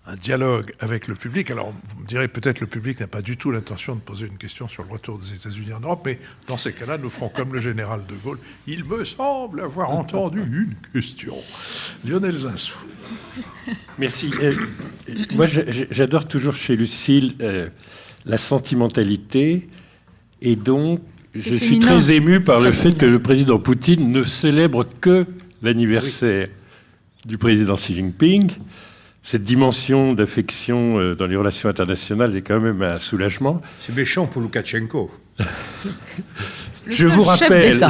un dialogue avec le public. Alors, vous me direz, peut-être le public n'a pas du tout l'intention de poser une question sur le retour des États-Unis en Europe, mais dans ces cas-là, nous ferons comme le général de Gaulle. Il me semble avoir entendu une question. Lionel Zinsou. Merci. Moi, j'adore toujours chez Lucile la sentimentalité, et donc je suis très ému par le fait que le président Poutine ne célèbre que l'anniversaire du président Xi Jinping. Cette dimension d'affection dans les relations internationales est quand même un soulagement. C'est méchant pour Loukachenko. Je vous rappelle,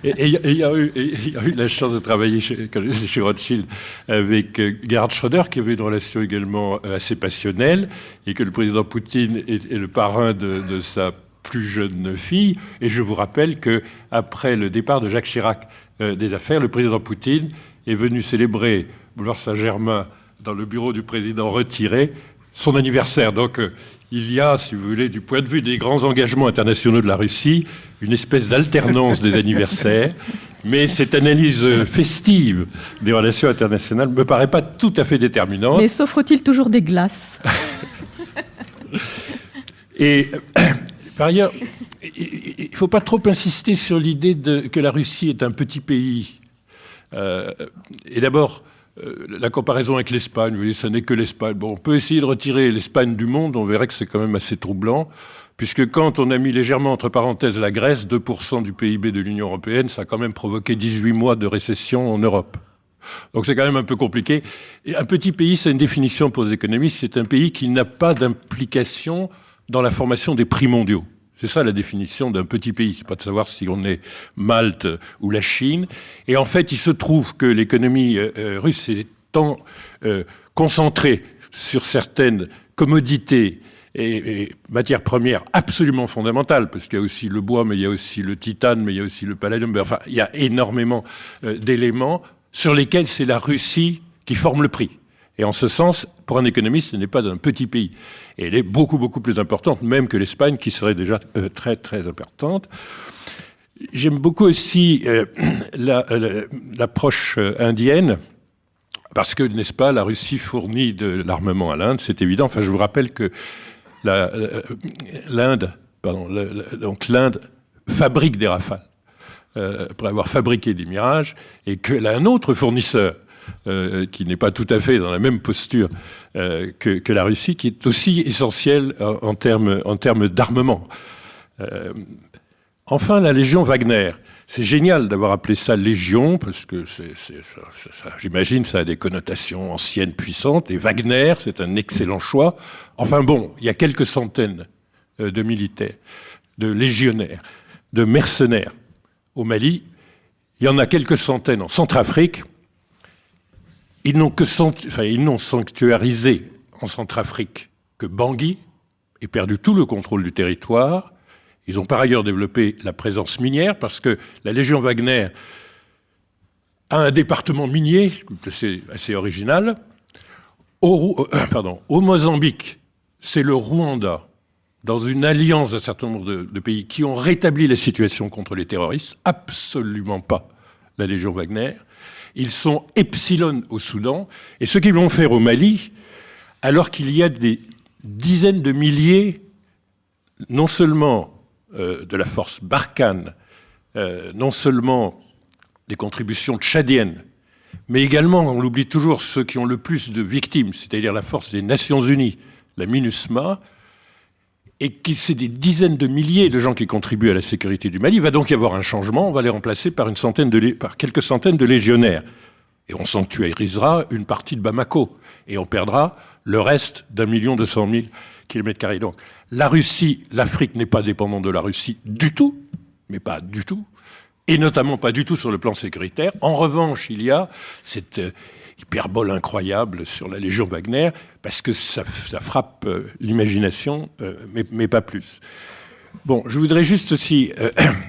ayant eu la chance de travailler quand j'étais chez Rothschild avec Gerhard Schröder, qui avait une relation également assez passionnelle, et que le président Poutine est le parrain de sa plus jeune fille. Et je vous rappelle qu'après le départ de Jacques Chirac des affaires, le président Poutine est venu célébrer boulevard Saint-Germain, dans le bureau du président retiré, son anniversaire. Donc il y a, si vous voulez, du point de vue des grands engagements internationaux de la Russie, une espèce d'alternance des anniversaires. Mais cette analyse festive des relations internationales ne me paraît pas tout à fait déterminante. Mais s'offre-t-il toujours des glaces? Et par ailleurs, il ne faut pas trop insister sur l'idée que la Russie est un petit pays. Et d'abord, la comparaison avec l'Espagne, vous voyez, ça n'est que l'Espagne. Bon, on peut essayer de retirer l'Espagne du monde, on verrait que c'est quand même assez troublant, puisque quand on a mis légèrement entre parenthèses la Grèce, 2% du PIB de l'Union européenne, ça a quand même provoqué 18 mois de récession en Europe. Donc c'est quand même un peu compliqué. Et un petit pays, c'est une définition pour les économistes, c'est un pays qui n'a pas d'implication dans la formation des prix mondiaux. C'est ça la définition d'un petit pays. C'est pas de savoir si on est Malte ou la Chine. Et en fait, il se trouve que l'économie russe est tant concentrée sur certaines commodités et matières premières absolument fondamentales, parce qu'il y a aussi le bois, mais il y a aussi le titane, mais il y a aussi le palladium. Mais enfin, il y a énormément d'éléments sur lesquels c'est la Russie qui forme le prix. Et en ce sens, pour un économiste, ce n'est pas un petit pays. Et elle est beaucoup, beaucoup plus importante, même que l'Espagne, qui serait déjà très, très importante. J'aime beaucoup aussi l'approche indienne, parce que, n'est-ce pas, la Russie fournit de l'armement à l'Inde, c'est évident. Enfin, je vous rappelle que l'Inde fabrique des Rafales, pour avoir fabriqué des Mirages, et qu'elle a un autre fournisseur, qui n'est pas tout à fait dans la même posture que la Russie, qui est aussi essentiel en termes d'armement. Enfin, la Légion Wagner. C'est génial d'avoir appelé ça Légion, parce que j'imagine ça a des connotations anciennes, puissantes, et Wagner, c'est un excellent choix. Enfin bon, il y a quelques centaines de militaires, de légionnaires, de mercenaires au Mali. Il y en a quelques centaines en Centrafrique. Ils n'ont sanctuarisé en Centrafrique que Bangui et perdu tout le contrôle du territoire. Ils ont par ailleurs développé la présence minière parce que la Légion Wagner a un département minier, c'est assez original. Au Mozambique, c'est le Rwanda, dans une alliance d'un certain nombre de pays qui ont rétabli la situation contre les terroristes, absolument pas la Légion Wagner. Ils sont epsilon au Soudan. Et ce qu'ils vont faire au Mali, alors qu'il y a des dizaines de milliers, non seulement de la force Barkhane, non seulement des contributions tchadiennes, mais également, on l'oublie toujours, ceux qui ont le plus de victimes, c'est-à-dire la force des Nations Unies, la MINUSMA, et qui c'est des dizaines de milliers de gens qui contribuent à la sécurité du Mali. Il va donc y avoir un changement. On va les remplacer par quelques centaines de légionnaires. Et on sanctuarisera une partie de Bamako. Et on perdra le reste d'1 200 000 km². Donc la Russie, l'Afrique n'est pas dépendante de la Russie du tout, mais pas du tout, et notamment pas du tout sur le plan sécuritaire. En revanche, il y a cette hyperbole incroyable sur la Légion Wagner, parce que ça frappe l'imagination, mais pas plus. Bon, je voudrais juste aussi,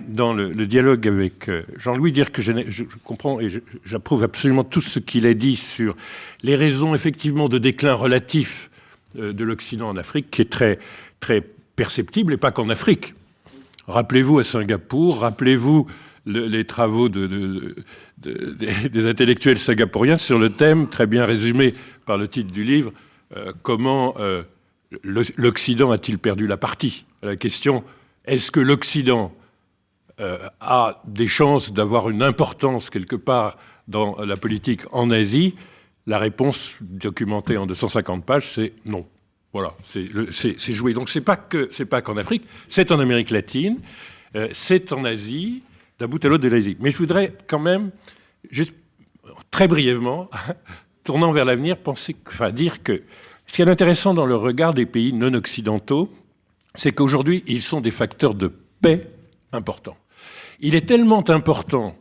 dans le dialogue avec Jean-Louis, dire que je comprends et j'approuve absolument tout ce qu'il a dit sur les raisons, effectivement, de déclin relatif de l'Occident en Afrique, qui est très, très perceptible, et pas qu'en Afrique. Rappelez-vous à Singapour, rappelez-vous les travaux des intellectuels singapouriens sur le thème, très bien résumé par le titre du livre, comment l'Occident a-t-il perdu la partie? La question, est-ce que l'Occident a des chances d'avoir une importance quelque part dans la politique en Asie? La réponse documentée en 250 pages, c'est non. Voilà, c'est joué. Donc c'est pas qu'en Afrique, c'est en Amérique latine, c'est en Asie, d'un bout à l'autre de l'Asie. Mais je voudrais quand même, juste très brièvement, tournant vers l'avenir, dire que ce qui est intéressant dans le regard des pays non occidentaux, c'est qu'aujourd'hui, ils sont des facteurs de paix importants. Il est tellement important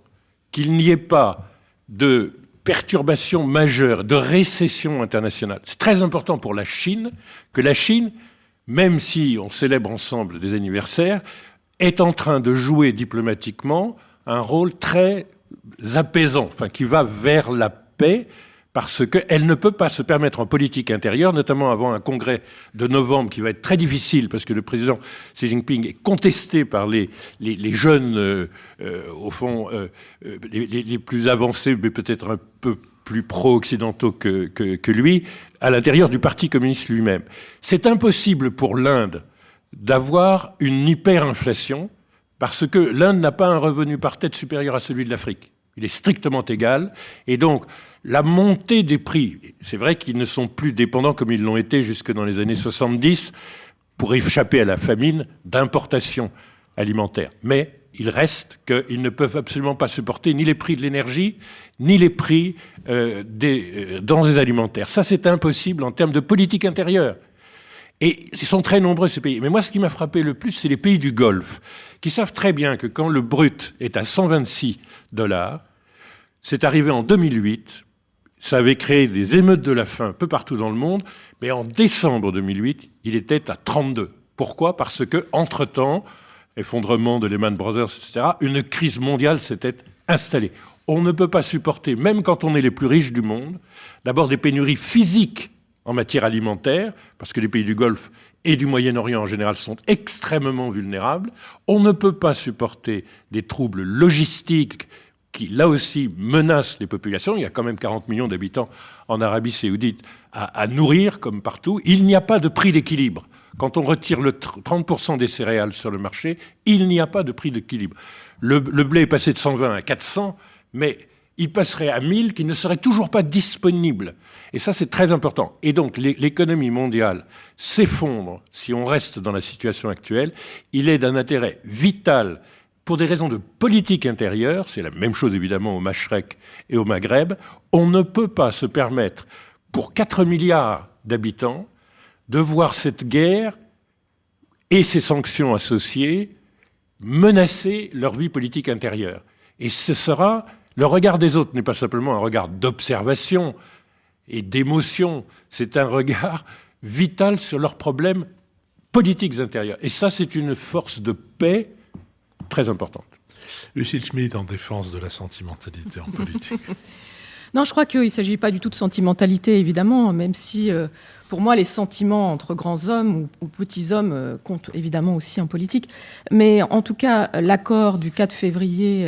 qu'il n'y ait pas de perturbation majeure, de récession internationale. C'est très important pour la Chine, que la Chine, même si on célèbre ensemble des anniversaires, est en train de jouer diplomatiquement un rôle très apaisant, qui va vers la paix, parce qu'elle ne peut pas se permettre en politique intérieure, notamment avant un congrès de novembre qui va être très difficile, parce que le président Xi Jinping est contesté par les jeunes, au fond, les plus avancés, mais peut-être un peu plus pro-occidentaux que lui, à l'intérieur du Parti communiste lui-même. C'est impossible pour l'Inde d'avoir une hyperinflation, parce que l'Inde n'a pas un revenu par tête supérieur à celui de l'Afrique. Il est strictement égal, et donc la montée des prix, c'est vrai qu'ils ne sont plus dépendants comme ils l'ont été jusque dans les années 70 pour échapper à la famine d'importation alimentaire. Mais il reste qu'ils ne peuvent absolument pas supporter ni les prix de l'énergie, ni les prix des denrées alimentaires. Ça, c'est impossible en termes de politique intérieure. Et ils sont très nombreux, ces pays. Mais moi, ce qui m'a frappé le plus, c'est les pays du Golfe, qui savent très bien que quand le brut est à 126 $, c'est arrivé en 2008, ça avait créé des émeutes de la faim un peu partout dans le monde, mais en décembre 2008, il était à 32. Pourquoi ? Parce que, entre-temps, effondrement de Lehman Brothers, etc., une crise mondiale s'était installée. On ne peut pas supporter, même quand on est les plus riches du monde, d'abord des pénuries physiques en matière alimentaire, parce que les pays du Golfe et du Moyen-Orient en général sont extrêmement vulnérables. On ne peut pas supporter des troubles logistiques qui, là aussi, menacent les populations. Il y a quand même 40 millions d'habitants en Arabie saoudite à nourrir, comme partout. Il n'y a pas de prix d'équilibre. Quand on retire le 30% des céréales sur le marché, il n'y a pas de prix d'équilibre. Le blé est passé de 120 à 400, mais il passerait à 1000 qui ne serait toujours pas disponible. Et ça, c'est très important. Et donc, l'économie mondiale s'effondre si on reste dans la situation actuelle. Il est d'un intérêt vital pour des raisons de politique intérieure, c'est la même chose évidemment au Machrek et au Maghreb. On ne peut pas se permettre, pour 4 milliards d'habitants, de voir cette guerre et ses sanctions associées menacer leur vie politique intérieure. Et ce sera... Le regard des autres n'est pas simplement un regard d'observation et d'émotion, c'est un regard vital sur leurs problèmes politiques intérieurs. Et ça, c'est une force de paix très importante. Lucille Schmid, en défense de la sentimentalité en politique. Non, je crois qu'il ne s'agit pas du tout de sentimentalité, évidemment, même si, pour moi, les sentiments entre grands hommes ou petits hommes comptent évidemment aussi en politique. Mais en tout cas, l'accord du 4 février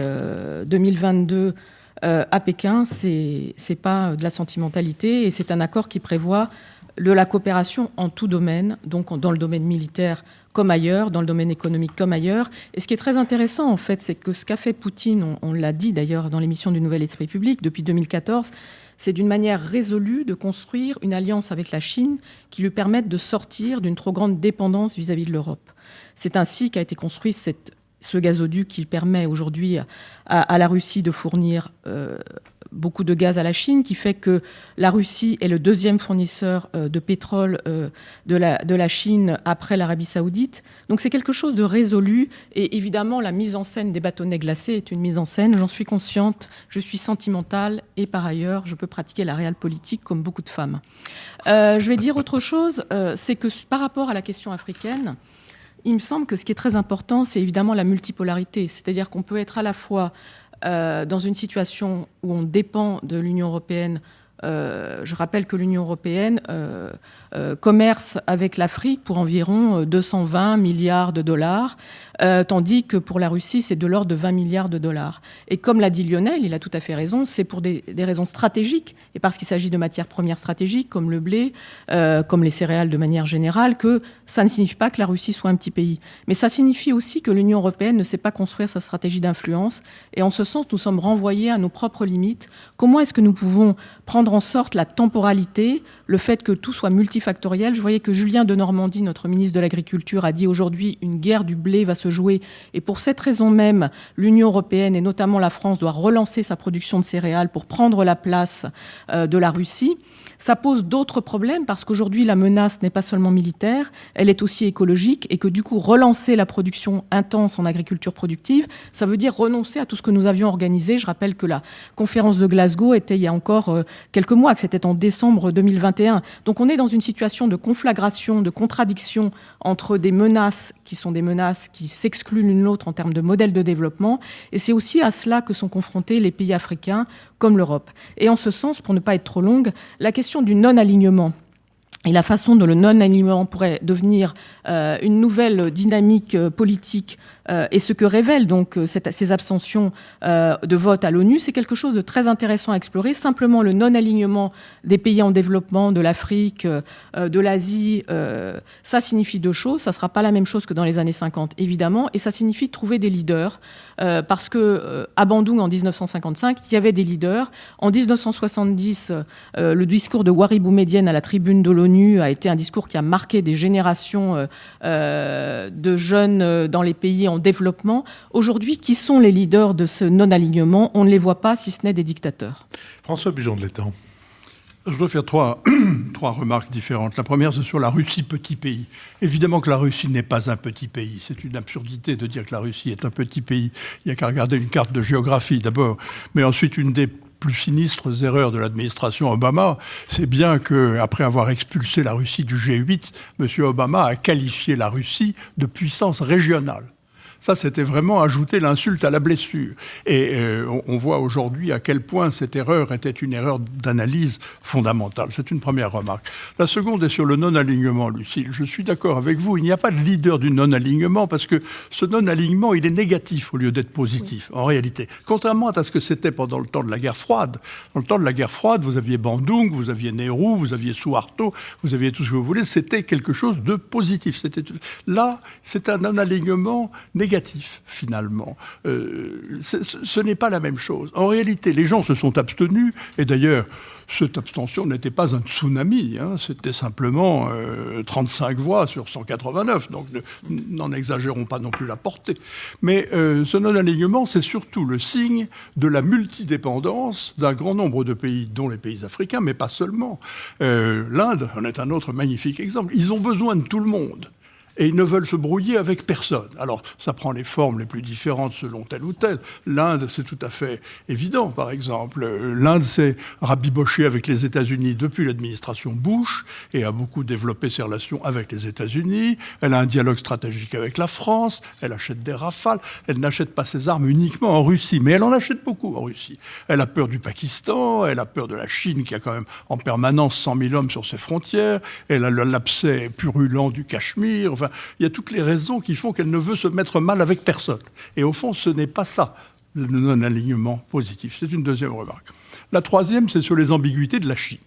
2022 à Pékin, c'est pas de la sentimentalité, et c'est un accord qui prévoit de la coopération en tout domaine, donc dans le domaine militaire comme ailleurs, dans le domaine économique comme ailleurs. Et ce qui est très intéressant, en fait, c'est que ce qu'a fait Poutine, on l'a dit d'ailleurs dans l'émission du Nouvel Esprit Public, depuis 2014, c'est d'une manière résolue de construire une alliance avec la Chine qui lui permette de sortir d'une trop grande dépendance vis-à-vis de l'Europe. C'est ainsi qu'a été construit ce gazoduc qui permet aujourd'hui à la Russie de fournir beaucoup de gaz à la Chine, qui fait que la Russie est le deuxième fournisseur de pétrole de la Chine après l'Arabie saoudite. Donc c'est quelque chose de résolu. Et évidemment, la mise en scène des bâtonnets glacés est une mise en scène. J'en suis consciente, je suis sentimentale et par ailleurs, je peux pratiquer la réelle politique comme beaucoup de femmes. Je vais dire autre chose, c'est que par rapport à la question africaine, il me semble que ce qui est très important, c'est évidemment la multipolarité. C'est-à-dire qu'on peut être à la fois dans une situation où on dépend de l'Union européenne. Je rappelle que l'Union européenne commerce avec l'Afrique pour environ 220 milliards de dollars, tandis que pour la Russie, c'est de l'ordre de 20 milliards de dollars. Et comme l'a dit Lionel, il a tout à fait raison, c'est pour des raisons stratégiques, et parce qu'il s'agit de matières premières stratégiques, comme le blé, comme les céréales de manière générale, que ça ne signifie pas que la Russie soit un petit pays. Mais ça signifie aussi que l'Union européenne ne sait pas construire sa stratégie d'influence, et en ce sens, nous sommes renvoyés à nos propres limites. Comment est-ce que nous pouvons prendre en sorte la temporalité, le fait que tout soit multifactoriel? Je voyais que Julien Denormandie, notre ministre de l'Agriculture, a dit aujourd'hui une guerre du blé va se jouer. Et pour cette raison même, l'Union européenne et notamment la France doit relancer sa production de céréales pour prendre la place de la Russie. Ça pose d'autres problèmes parce qu'aujourd'hui, la menace n'est pas seulement militaire, elle est aussi écologique et que du coup, relancer la production intense en agriculture productive, ça veut dire renoncer à tout ce que nous avions organisé. Je rappelle que la conférence de Glasgow était il y a encore quelques mois, que c'était en décembre 2021. Donc on est dans une situation de conflagration, de contradiction entre des menaces qui sont des menaces qui s'excluent l'une l'autre en termes de modèle de développement. Et c'est aussi à cela que sont confrontés les pays africains comme l'Europe. Et en ce sens, pour ne pas être trop longue, la question du non-alignement et la façon dont le non-alignement pourrait devenir une nouvelle dynamique politique et ce que révèlent donc ces abstentions de vote à l'ONU, c'est quelque chose de très intéressant à explorer. Simplement, le non-alignement des pays en développement, de l'Afrique, de l'Asie, ça signifie deux choses. Ça ne sera pas la même chose que dans les années 50, évidemment, et ça signifie trouver des leaders, parce que à Bandung, en 1955, il y avait des leaders. En 1970, le discours de Wari Boumedienne à la tribune de l'ONU a été un discours qui a marqué des générations de jeunes dans les pays en développement. Aujourd'hui, qui sont les leaders de ce non-alignement? On ne les voit pas, si ce n'est des dictateurs. François Bujon de l'Étang. Je dois faire trois remarques différentes. La première, c'est sur la Russie, petit pays. Évidemment que la Russie n'est pas un petit pays. C'est une absurdité de dire que la Russie est un petit pays. Il n'y a qu'à regarder une carte de géographie d'abord. Mais ensuite, une des plus sinistres erreurs de l'administration Obama, c'est bien qu'après avoir expulsé la Russie du G8, M. Obama a qualifié la Russie de puissance régionale. Ça, c'était vraiment ajouter l'insulte à la blessure. Et on voit aujourd'hui à quel point cette erreur était une erreur d'analyse fondamentale. C'est une première remarque. La seconde est sur le non-alignement, Lucille. Je suis d'accord avec vous, il n'y a pas de leader du non-alignement parce que ce non-alignement, il est négatif au lieu d'être positif, en réalité. Contrairement à ce que c'était pendant le temps de la guerre froide. Dans le temps de la guerre froide, vous aviez Bandung, vous aviez Nehru, vous aviez Suharto, vous aviez tout ce que vous voulez. C'était quelque chose de positif. Là, c'est un non-alignement négatif, finalement. Ce n'est pas la même chose. En réalité, les gens se sont abstenus, et d'ailleurs, cette abstention n'était pas un tsunami, hein, c'était simplement 35 voix sur 189, donc n'en exagérons pas non plus la portée. Mais ce non-alignement, c'est surtout le signe de la multidépendance d'un grand nombre de pays, dont les pays africains, mais pas seulement. L'Inde en est un autre magnifique exemple. Ils ont besoin de tout le monde. Et ils ne veulent se brouiller avec personne. Alors, ça prend les formes les plus différentes selon tel ou tel. L'Inde, c'est tout à fait évident, par exemple. L'Inde s'est rabibochée avec les États-Unis depuis l'administration Bush et a beaucoup développé ses relations avec les États-Unis. Elle a un dialogue stratégique avec la France. Elle achète des Rafales. Elle n'achète pas ses armes uniquement en Russie, mais elle en achète beaucoup en Russie. Elle a peur du Pakistan. Elle a peur de la Chine, qui a quand même en permanence 100 000 hommes sur ses frontières. Elle a l'abcès purulent du Cachemire. Enfin, il y a toutes les raisons qui font qu'elle ne veut se mettre mal avec personne. Et au fond, ce n'est pas ça, le non-alignement positif. C'est une deuxième remarque. La troisième, c'est sur les ambiguïtés de la Chine.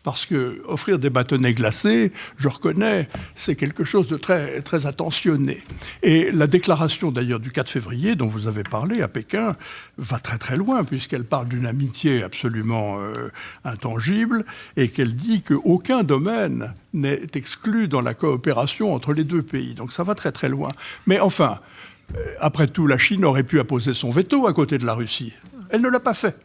Parce que offrir des bâtonnets glacés, je reconnais, c'est quelque chose de très, très attentionné. Et la déclaration d'ailleurs du 4 février, dont vous avez parlé à Pékin, va très très loin, puisqu'elle parle d'une amitié absolument intangible, et qu'elle dit qu'aucun domaine n'est exclu dans la coopération entre les deux pays. Donc ça va très très loin. Mais enfin, après tout, la Chine aurait pu apposer son veto à côté de la Russie. Elle ne l'a pas fait.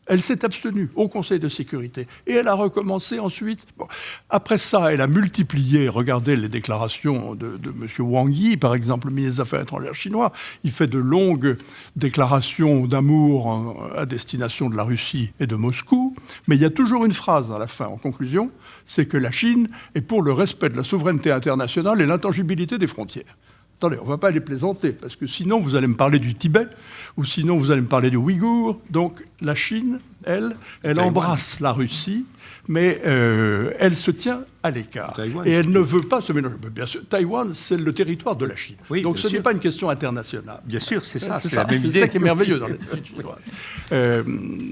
Elle s'est abstenue au Conseil de sécurité. Et elle a recommencé ensuite. Bon. Après ça, elle a multiplié. Regardez les déclarations de M. Wang Yi, par exemple, le ministre des Affaires étrangères chinois. Il fait de longues déclarations d'amour à destination de la Russie et de Moscou. Mais il y a toujours une phrase à la fin, en conclusion, c'est que la Chine est pour le respect de la souveraineté internationale et l'intangibilité des frontières. Attendez, on ne va pas les plaisanter, parce que sinon vous allez me parler du Tibet, ou sinon vous allez me parler du Ouïghour. Donc la Chine, elle embrasse la Russie, mais elle se tient à l'écart. Et elle ne veut pas se mélanger. Bien sûr, Taïwan, c'est le territoire de la Chine. Oui, donc ce n'est pas une question internationale. Bien sûr, c'est ça. C'est la même idée. C'est ça qui est merveilleux dans l'attitude chinoise.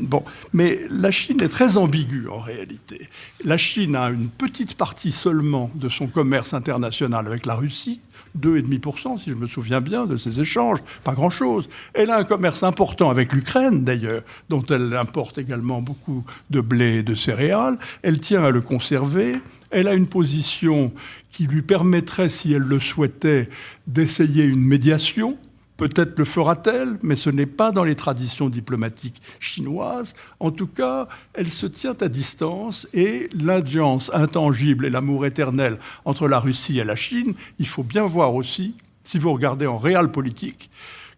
Bon, mais la Chine est très ambiguë en réalité. La Chine a une petite partie seulement de son commerce international avec la Russie, 2,5%, si je me souviens bien, de ces échanges, pas grand-chose. Elle a un commerce important avec l'Ukraine, d'ailleurs, dont elle importe également beaucoup de blé et de céréales. Elle tient à le conserver. Elle a une position qui lui permettrait, si elle le souhaitait, d'essayer une médiation. Peut-être le fera-t-elle, mais ce n'est pas dans les traditions diplomatiques chinoises. En tout cas, elle se tient à distance et l'alliance intangible et l'amour éternel entre la Russie et la Chine, il faut bien voir aussi, si vous regardez en réel politique,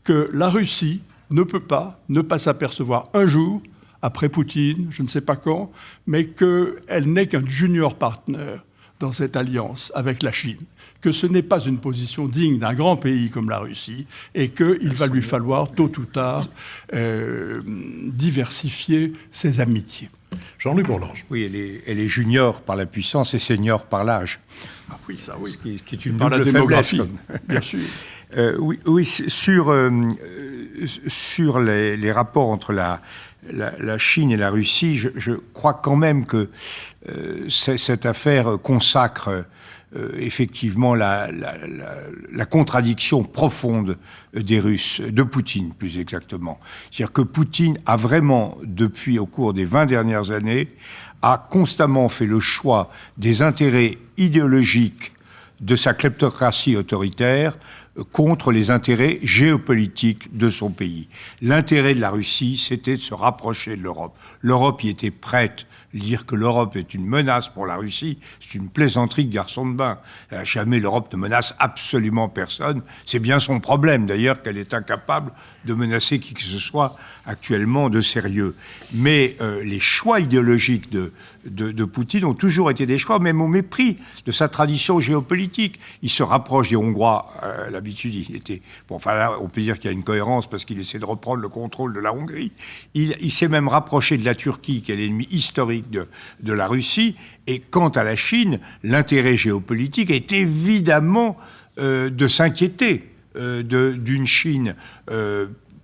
que la Russie ne peut pas ne pas s'apercevoir un jour après Poutine, je ne sais pas quand, mais qu'elle n'est qu'un junior partner dans cette alliance avec la Chine, que ce n'est pas une position digne d'un grand pays comme la Russie, et qu'il va lui falloir, tôt ou tard, diversifier ses amitiés. Jean-Louis Bourlange. Oui, elle est junior par la puissance et senior par l'âge. Ah oui, ça oui. Ce qui est une Par la double démographie, faiblesse, bien sûr. oui, sur les rapports entre la Chine et la Russie, je crois quand même que cette affaire consacre effectivement la contradiction profonde des Russes, de Poutine plus exactement. C'est-à-dire que Poutine a vraiment, depuis au cours des 20 dernières années, a constamment fait le choix des intérêts idéologiques de sa kleptocratie autoritaire contre les intérêts géopolitiques de son pays. L'intérêt de la Russie, c'était de se rapprocher de l'Europe. L'Europe y était prête. Dire que l'Europe est une menace pour la Russie, c'est une plaisanterie de garçon de bain. Jamais l'Europe ne menace absolument personne. C'est bien son problème, d'ailleurs, qu'elle est incapable de menacer qui que ce soit actuellement de sérieux. Mais les choix idéologiques de Poutine ont toujours été des choix, même au mépris de sa tradition géopolitique. Il se rapproche des Hongrois. L'habitude, il était... Bon, enfin là, on peut dire qu'il y a une cohérence parce qu'il essaie de reprendre le contrôle de la Hongrie. Il s'est même rapproché de la Turquie, qui est l'ennemi historique de la Russie. Et quant à la Chine, l'intérêt géopolitique est évidemment de s'inquiéter d'une Chine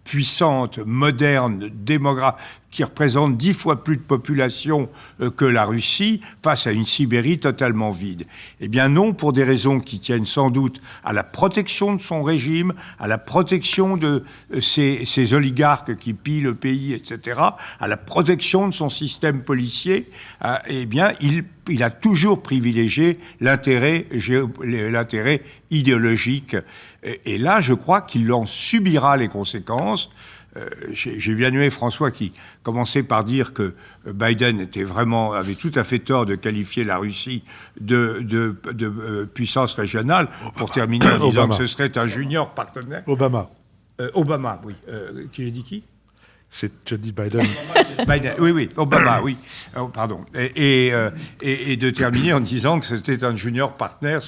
puissante, moderne, démographique, qui représente 10 fois plus de population que la Russie, face à une Sibérie totalement vide. Eh bien non, pour des raisons qui tiennent sans doute à la protection de son régime, à la protection de ces oligarques qui pillent le pays, etc., à la protection de son système policier, eh bien il a toujours privilégié l'intérêt idéologique. Et là, je crois qu'il en subira les conséquences. J'ai bien aimé François qui commençait par dire que Biden avait tout à fait tort de qualifier la Russie de puissance régionale, pour terminer en disant que ce serait un junior partenaire. Obama, Oui. Qui j'ai dit qui ? Tu as dit Biden. Biden, oui, Obama, oui. Pardon. Et de terminer en disant que c'était un junior partner,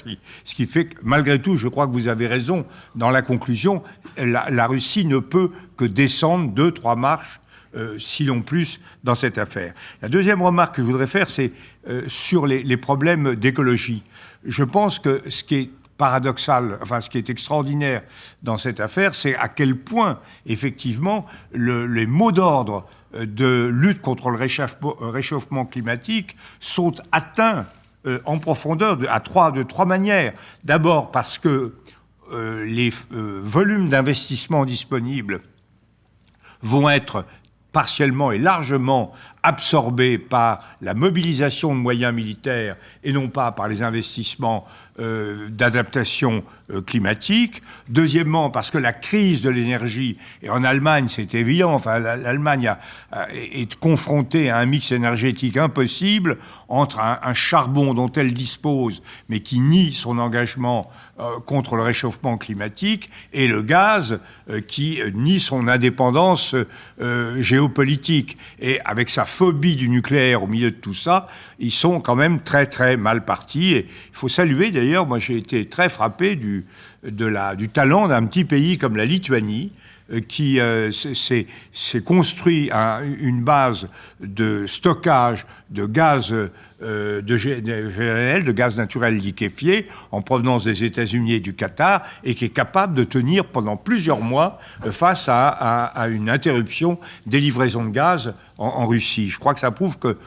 ce qui fait que, malgré tout, je crois que vous avez raison dans la conclusion, la Russie ne peut que descendre 2-3 marches, sinon plus, dans cette affaire. La deuxième remarque que je voudrais faire, c'est sur les problèmes d'écologie. Je pense que ce qui est paradoxal, ce qui est extraordinaire dans cette affaire, c'est à quel point, effectivement, les mots d'ordre de lutte contre le réchauffement climatique sont atteints en profondeur de trois manières. D'abord parce que les volumes d'investissement disponibles vont être partiellement et largement absorbés par la mobilisation de moyens militaires et non pas par les investissements d'adaptation climatique. Deuxièmement, parce que la crise de l'énergie, et en Allemagne c'est évident, l'Allemagne est confrontée à un mix énergétique impossible entre un charbon dont elle dispose, mais qui nie son engagement contre le réchauffement climatique, et le gaz qui nie son indépendance géopolitique. Et avec sa phobie du nucléaire au milieu de tout ça, ils sont quand même très très mal partis. Et il faut saluer d'ailleurs, moi j'ai été très frappé du talent d'un petit pays comme la Lituanie, qui s'est construit une base de stockage de gaz de gaz naturel liquéfié en provenance des États-Unis et du Qatar, et qui est capable de tenir pendant plusieurs mois face à une interruption des livraisons de gaz en Russie. Je crois que ça prouve que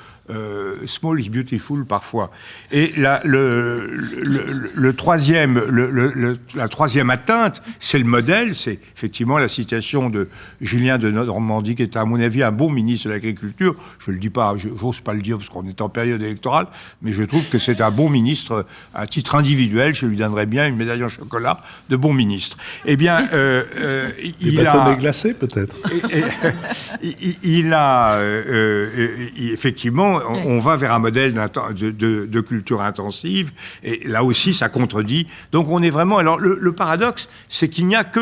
small is beautiful parfois. Et la troisième atteinte, c'est le modèle, c'est effectivement la citation de Julien de Normandie, qui est à mon avis un bon ministre de l'Agriculture. Je le dis pas, j'ose pas le dire parce qu'on est en période électorale, mais je trouve que c'est un bon ministre à titre individuel. Je lui donnerais bien une médaille en chocolat de bon ministre. Eh bien, des bâtonnets glacés peut-être. Il a effectivement, on va vers un modèle de culture intensive, et là aussi ça contredit. Donc on est vraiment... Alors le paradoxe, c'est qu'il n'y a que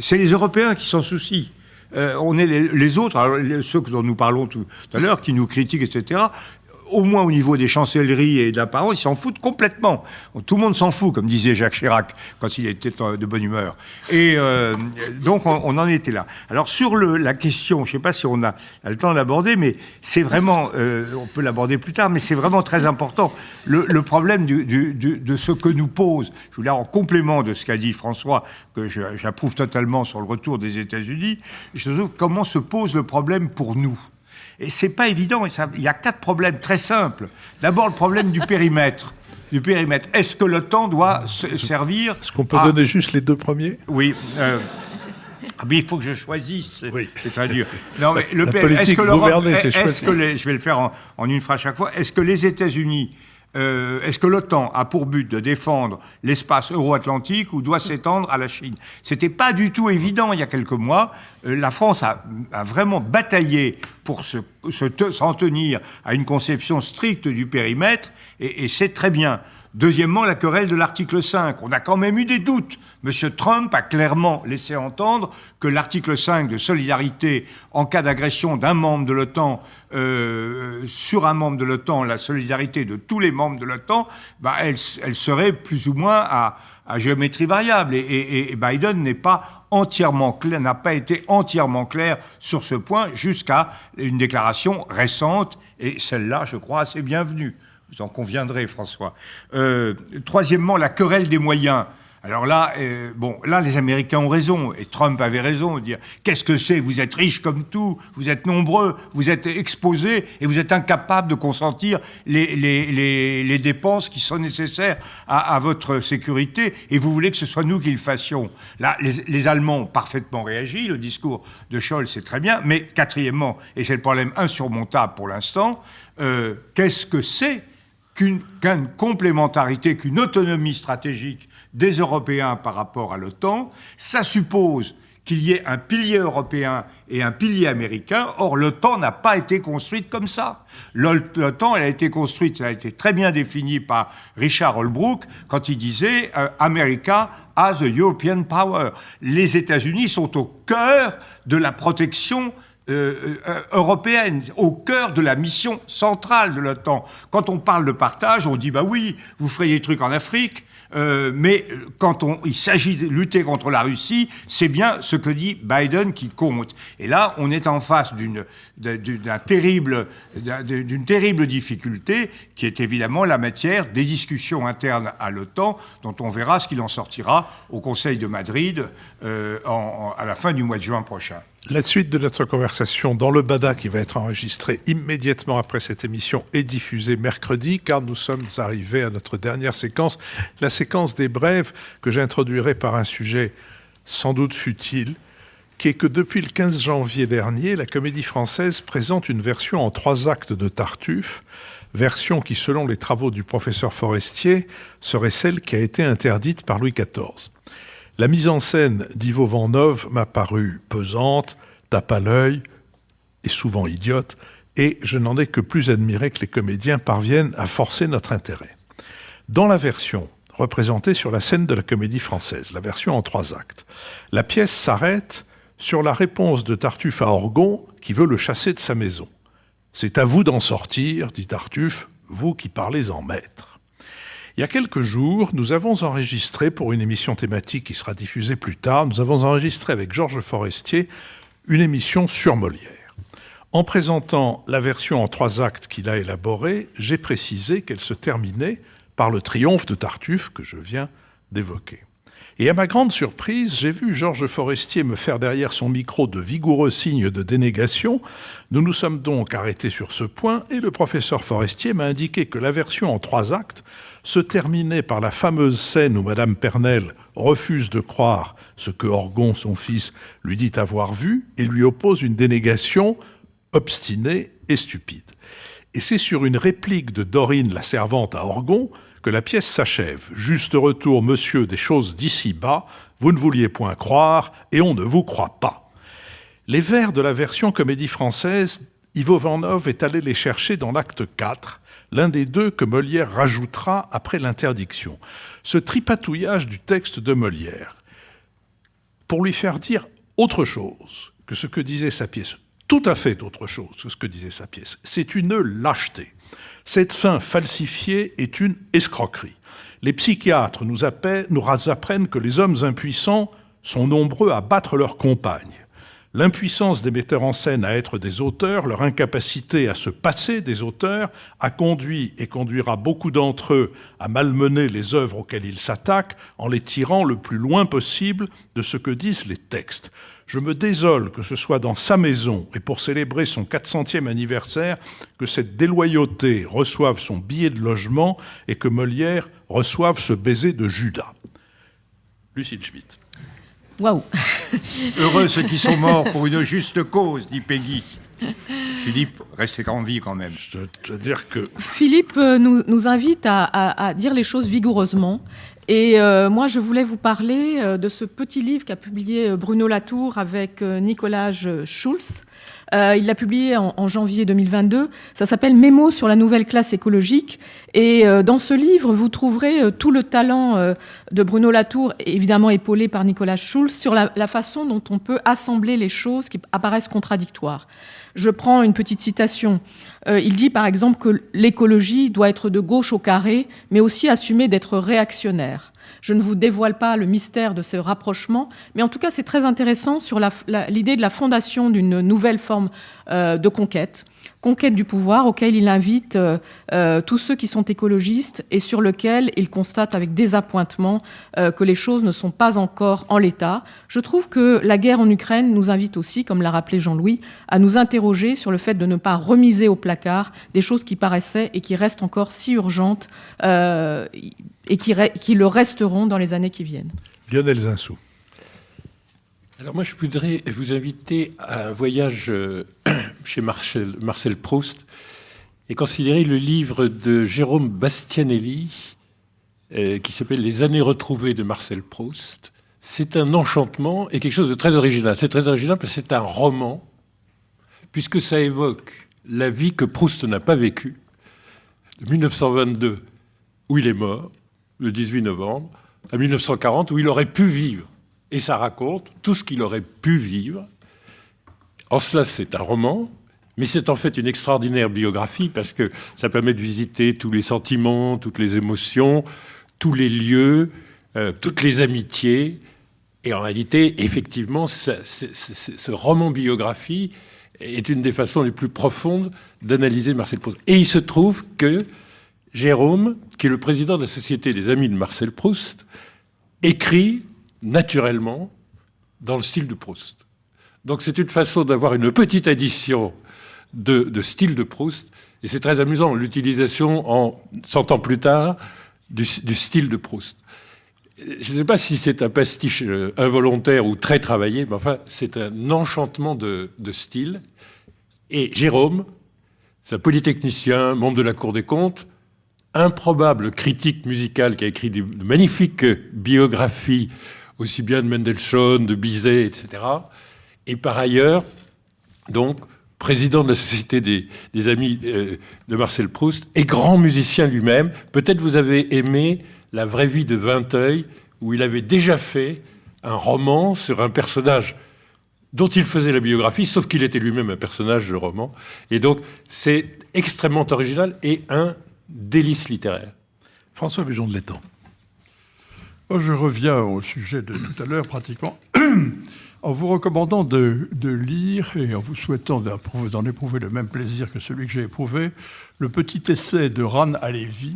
c'est les Européens qui s'en soucient. On est les autres, alors, ceux dont nous parlons tout à l'heure, qui nous critiquent, etc., au moins au niveau des chancelleries et de l'apparence, ils s'en foutent complètement. Tout le monde s'en fout, comme disait Jacques Chirac, quand il était de bonne humeur. Et donc, on en était là. Alors, sur la question, je ne sais pas si on a le temps d'aborder, mais c'est vraiment... on peut l'aborder plus tard, mais c'est vraiment très important. Le problème de ce que nous pose, je voulais en complément de ce qu'a dit François, que j'approuve totalement sur le retour des États-Unis, je trouve comment se pose le problème pour nous. Et c'est pas évident. Il y a 4 problèmes très simples. D'abord, le problème du périmètre. Est-ce que l'OTAN doit servir... Est-ce qu'on peut donner juste les 2 premiers ? Oui. Mais il faut que je choisisse. Oui. C'est très dur. Non, mais la politique gouvernée, c'est chouette. Je vais le faire en une phrase chaque fois. Est-ce que les États-Unis... est-ce que l'OTAN a pour but de défendre l'espace euro-atlantique ou doit s'étendre à la Chine ? C'était pas du tout évident il y a quelques mois. La France a vraiment bataillé pour s'en tenir à une conception stricte du périmètre, et c'est très bien. Deuxièmement, la querelle de l'article 5. On a quand même eu des doutes. M. Trump a clairement laissé entendre que l'article 5 de solidarité en cas d'agression d'un membre de l'OTAN sur un membre de l'OTAN, la solidarité de tous les membres de l'OTAN, elle serait plus ou moins à géométrie variable. Et Biden n'a pas été entièrement clair sur ce point jusqu'à une déclaration récente, et celle-là, je crois, assez bienvenue. Vous en conviendrez, François. Troisièmement, la querelle des moyens. Alors là, là, les Américains ont raison, et Trump avait raison de dire « Qu'est-ce que c'est ? Vous êtes riches comme tout, vous êtes nombreux, vous êtes exposés, et vous êtes incapables de consentir les dépenses qui sont nécessaires à votre sécurité, et vous voulez que ce soit nous qui le fassions. » Là, les Allemands ont parfaitement réagi, le discours de Scholz, c'est très bien, mais quatrièmement, et c'est le problème insurmontable pour l'instant, qu'est-ce que c'est qu'une complémentarité, qu'une autonomie stratégique des Européens par rapport à l'OTAN? Ça suppose qu'il y ait un pilier européen et un pilier américain. Or, l'OTAN n'a pas été construite comme ça. L'OTAN, elle a été construite, ça a été très bien défini par Richard Holbrooke quand il disait « America as a European power ». Les États-Unis sont au cœur de la protection européenne, au cœur de la mission centrale de l'OTAN. Quand on parle de partage, on dit bah oui, vous ferez des trucs en Afrique, mais quand il s'agit de lutter contre la Russie, c'est bien ce que dit Biden qui compte. Et là, on est en face d'une terrible difficulté qui est évidemment la matière des discussions internes à l'OTAN, dont on verra ce qu'il en sortira au Conseil de Madrid à la fin du mois de juin prochain. La suite de notre conversation dans le Bada, qui va être enregistrée immédiatement après cette émission, est diffusée mercredi, car nous sommes arrivés à notre dernière séquence, la séquence des brèves, que j'introduirai par un sujet sans doute futile, qui est que depuis le 15 janvier dernier, la Comédie Française présente une version en 3 actes de Tartuffe, version qui, selon les travaux du professeur Forestier, serait celle qui a été interdite par Louis XIV. La mise en scène d'Ivo Vanhove m'a paru pesante, tape à l'œil et souvent idiote, et je n'en ai que plus admiré que les comédiens parviennent à forcer notre intérêt. Dans la version représentée sur la scène de la Comédie Française, la version en 3 actes, la pièce s'arrête sur la réponse de Tartuffe à Orgon qui veut le chasser de sa maison. « C'est à vous d'en sortir, dit Tartuffe, vous qui parlez en maître. » Il y a quelques jours, nous avons enregistré, pour une émission thématique qui sera diffusée plus tard, nous avons enregistré avec Georges Forestier une émission sur Molière. En présentant la version en 3 actes qu'il a élaborée, j'ai précisé qu'elle se terminait par le triomphe de Tartuffe que je viens d'évoquer. Et à ma grande surprise, j'ai vu Georges Forestier me faire derrière son micro de vigoureux signes de dénégation. Nous nous sommes donc arrêtés sur ce point et le professeur Forestier m'a indiqué que la version en 3 actes se terminait par la fameuse scène où Madame Pernelle refuse de croire ce que Orgon, son fils, lui dit avoir vu et lui oppose une dénégation obstinée et stupide. Et c'est sur une réplique de Dorine, la servante à Orgon, que la pièce s'achève. Juste retour, monsieur, des choses d'ici bas, vous ne vouliez point croire et on ne vous croit pas. Les vers de la version Comédie Française, Ivo Vanhove est allé les chercher dans l'acte 4, l'un des 2 que Molière rajoutera après l'interdiction. Ce tripatouillage du texte de Molière, pour lui faire dire autre chose que ce que disait sa pièce, tout à fait autre chose que ce que disait sa pièce, c'est une lâcheté. Cette fin falsifiée est une escroquerie. Les psychiatres nous apprennent que les hommes impuissants sont nombreux à battre leurs compagnes. L'impuissance des metteurs en scène à être des auteurs, leur incapacité à se passer des auteurs, a conduit et conduira beaucoup d'entre eux à malmener les œuvres auxquelles ils s'attaquent en les tirant le plus loin possible de ce que disent les textes. Je me désole que ce soit dans sa maison et pour célébrer son 400e anniversaire que cette déloyauté reçoive son billet de logement et que Molière reçoive ce baiser de Judas. Lucille Schmitt. Waouh. Heureux ceux qui sont morts pour une juste cause, dit Peggy. Philippe, restez en vie quand même. Je veux dire que... Philippe nous invite à dire les choses vigoureusement. Et moi, je voulais vous parler de ce petit livre qu'a publié Bruno Latour avec Nicolas Schulz. Il l'a publié en janvier 2022. Ça s'appelle « Mémo sur la nouvelle classe écologique ». Et dans ce livre, vous trouverez tout le talent de Bruno Latour, évidemment épaulé par Nicolas Schulz, sur la façon dont on peut assembler les choses qui apparaissent contradictoires. Je prends une petite citation. Il dit par exemple que l'écologie doit être de gauche au carré, mais aussi assumer d'être réactionnaire. Je ne vous dévoile pas le mystère de ce rapprochement, mais en tout cas, c'est très intéressant sur l'idée de la fondation d'une nouvelle forme de conquête du pouvoir, auquel il invite tous ceux qui sont écologistes et sur lequel il constate avec désappointement que les choses ne sont pas encore en l'état. Je trouve que la guerre en Ukraine nous invite aussi, comme l'a rappelé Jean-Louis, à nous interroger sur le fait de ne pas remiser au placard des choses qui paraissaient et qui restent encore si urgentes et qui le resteront dans les années qui viennent. Lionel Zinsou. Alors moi, je voudrais vous inviter à un voyage chez Marcel Proust et considérer le livre de Jérôme Bastianelli qui s'appelle « Les années retrouvées de Marcel Proust ». C'est un enchantement et quelque chose de très original. C'est très original parce que c'est un roman, puisque ça évoque la vie que Proust n'a pas vécue, de 1922, où il est mort, le 18 novembre, à 1940, où il aurait pu vivre. Et ça raconte tout ce qu'il aurait pu vivre. En cela, c'est un roman, mais c'est en fait une extraordinaire biographie parce que ça permet de visiter tous les sentiments, toutes les émotions, tous les lieux, toutes les amitiés. Et en réalité, effectivement, ce roman biographie est une des façons les plus profondes d'analyser Marcel Proust. Et il se trouve que Jérôme, qui est le président de la Société des Amis de Marcel Proust, écrit naturellement dans le style de Proust. Donc c'est une façon d'avoir une petite addition de style de Proust, et c'est très amusant, l'utilisation en 100 ans plus tard du style de Proust. Je ne sais pas si c'est un pastiche involontaire ou très travaillé, mais enfin c'est un enchantement de style. Et Jérôme, c'est un polytechnicien, membre de la Cour des comptes, improbable critique musicale qui a écrit de magnifiques biographies aussi bien de Mendelssohn, de Bizet, etc. Et par ailleurs, donc, président de la Société des Amis de Marcel Proust et grand musicien lui-même. Peut-être vous avez aimé La vraie vie de Vinteuil, où il avait déjà fait un roman sur un personnage dont il faisait la biographie, sauf qu'il était lui-même un personnage de roman. Et donc, c'est extrêmement original et un délice littéraire. François Bujon de l'Étang. Je reviens au sujet de tout à l'heure, pratiquement, en vous recommandant de lire et en vous souhaitant d'en éprouver le même plaisir que celui que j'ai éprouvé, le petit essai de Ran Alevi,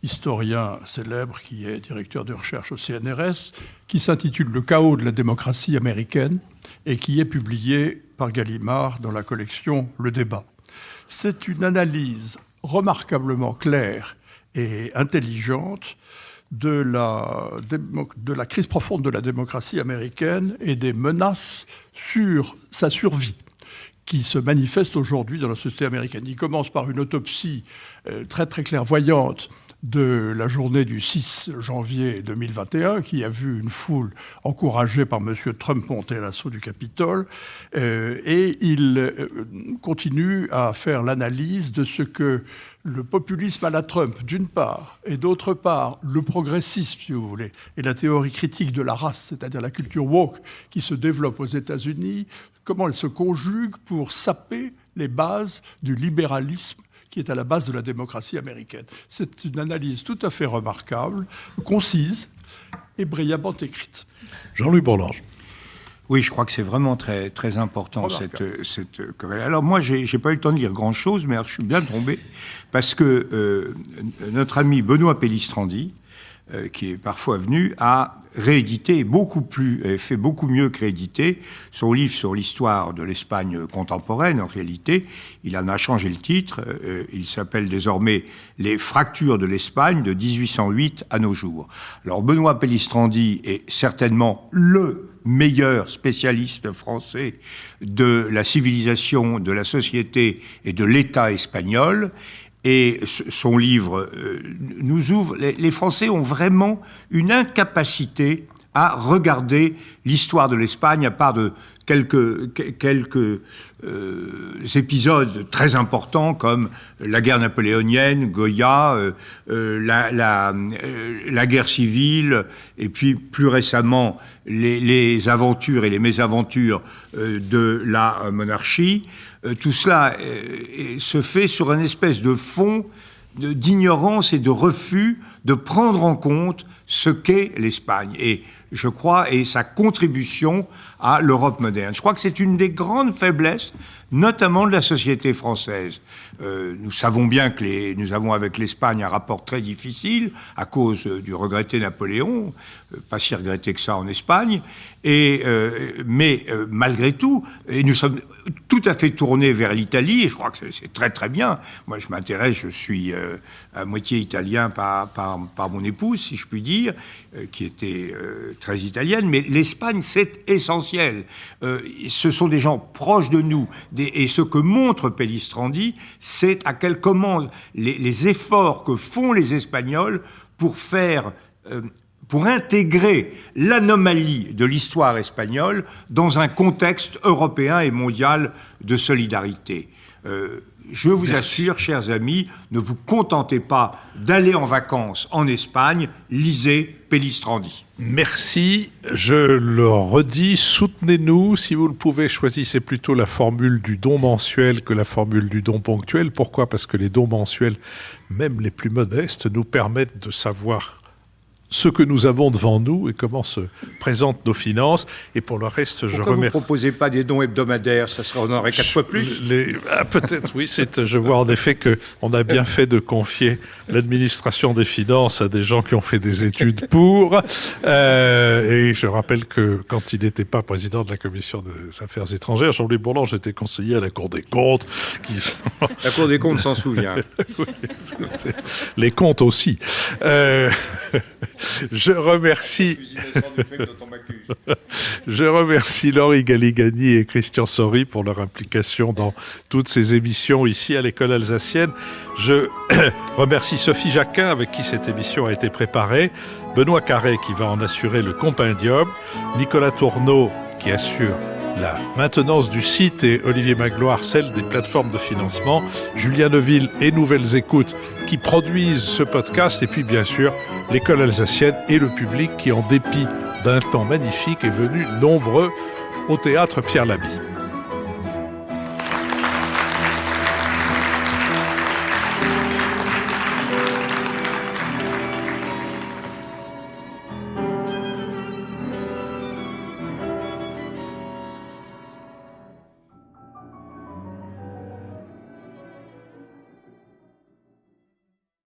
historien célèbre qui est directeur de recherche au CNRS, qui s'intitule « Le chaos de la démocratie américaine » et qui est publié par Gallimard dans la collection Le Débat. C'est une analyse remarquablement claire et intelligente de la crise profonde de la démocratie américaine et des menaces sur sa survie qui se manifestent aujourd'hui dans la société américaine. Il commence par une autopsie très très clairvoyante de la journée du 6 janvier 2021, qui a vu une foule encouragée par M. Trump monter à l'assaut du Capitole. Et il continue à faire l'analyse de ce que le populisme à la Trump, d'une part, et d'autre part, le progressisme, si vous voulez, et la théorie critique de la race, c'est-à-dire la culture woke qui se développe aux États-Unis, comment elle se conjugue pour saper les bases du libéralisme qui est à la base de la démocratie américaine. C'est une analyse tout à fait remarquable, concise et brillamment écrite. Jean-Louis Bourlanges. Oui, je crois que c'est vraiment très, très important, cette querelle. Alors moi, j'ai pas eu le temps de lire grand-chose, mais alors, je suis bien tombé, parce que notre ami Benoît Pellistrandi, qui est parfois venu, a réédité fait beaucoup mieux que rééditer son livre sur l'histoire de l'Espagne contemporaine. En réalité, il en a changé le titre. Il s'appelle désormais « Les fractures de l'Espagne de 1808 à nos jours ». Alors, Benoît Pellistrandi est certainement le meilleur spécialiste français de la civilisation, de la société et de l'État espagnol. Et son livre nous ouvre... Les Français ont vraiment une incapacité à regarder l'histoire de l'Espagne, à part de quelques épisodes très importants comme la guerre napoléonienne, Goya, la guerre civile, et puis plus récemment les aventures et les mésaventures de la monarchie. Tout cela se fait sur une espèce de fond d'ignorance et de refus de prendre en compte ce qu'est l'Espagne. Et je crois, et sa contribution à l'Europe moderne. Je crois que c'est une des grandes faiblesses, notamment de la société française. Nous savons bien que nous avons avec l'Espagne un rapport très difficile à cause du regretté Napoléon, pas si regretté que ça en Espagne, mais malgré tout, et nous sommes tout à fait tournés vers l'Italie, et je crois que c'est très très bien. Moi je m'intéresse, je suis à moitié italien par mon épouse, si je puis dire, qui était très italienne, mais l'Espagne c'est essentiel. Ce sont des gens proches de nous, et ce que montre Pellistrandi, c'est comment les efforts que font les Espagnols pour intégrer l'anomalie de l'histoire espagnole dans un contexte européen et mondial de solidarité. Je vous assure, chers amis, ne vous contentez pas d'aller en vacances en Espagne, lisez Pellistrandi. Merci, je le redis, soutenez-nous, si vous le pouvez, choisissez plutôt la formule du don mensuel que la formule du don ponctuel. Pourquoi ? Parce que les dons mensuels, même les plus modestes, nous permettent de savoir ce que nous avons devant nous et comment se présentent nos finances. Et pour le reste, je remercie. Pourquoi vous ne proposez pas des dons hebdomadaires ? On aurait 4 fois plus. Peut-être, oui. Je vois en effet qu'on a bien fait de confier l'administration des finances à des gens qui ont fait des études pour. Et je rappelle que quand il n'était pas président de la Commission des Affaires étrangères, Jean-Louis Bourlanges était conseiller à la Cour des comptes. La Cour des comptes s'en souvient. Oui, les comptes aussi. Je remercie Laurie Galigani et Christian Sori pour leur implication dans toutes ces émissions ici à l'École alsacienne. Je remercie Sophie Jacquin avec qui cette émission a été préparée, Benoît Carré qui va en assurer le compendium, Nicolas Tourneau qui assure la maintenance du site et Olivier Magloire, celle des plateformes de financement, Julien Neuville et Nouvelles Écoutes qui produisent ce podcast, et puis bien sûr l'École alsacienne et le public qui, en dépit d'un temps magnifique, est venu nombreux au théâtre Pierre Lamy.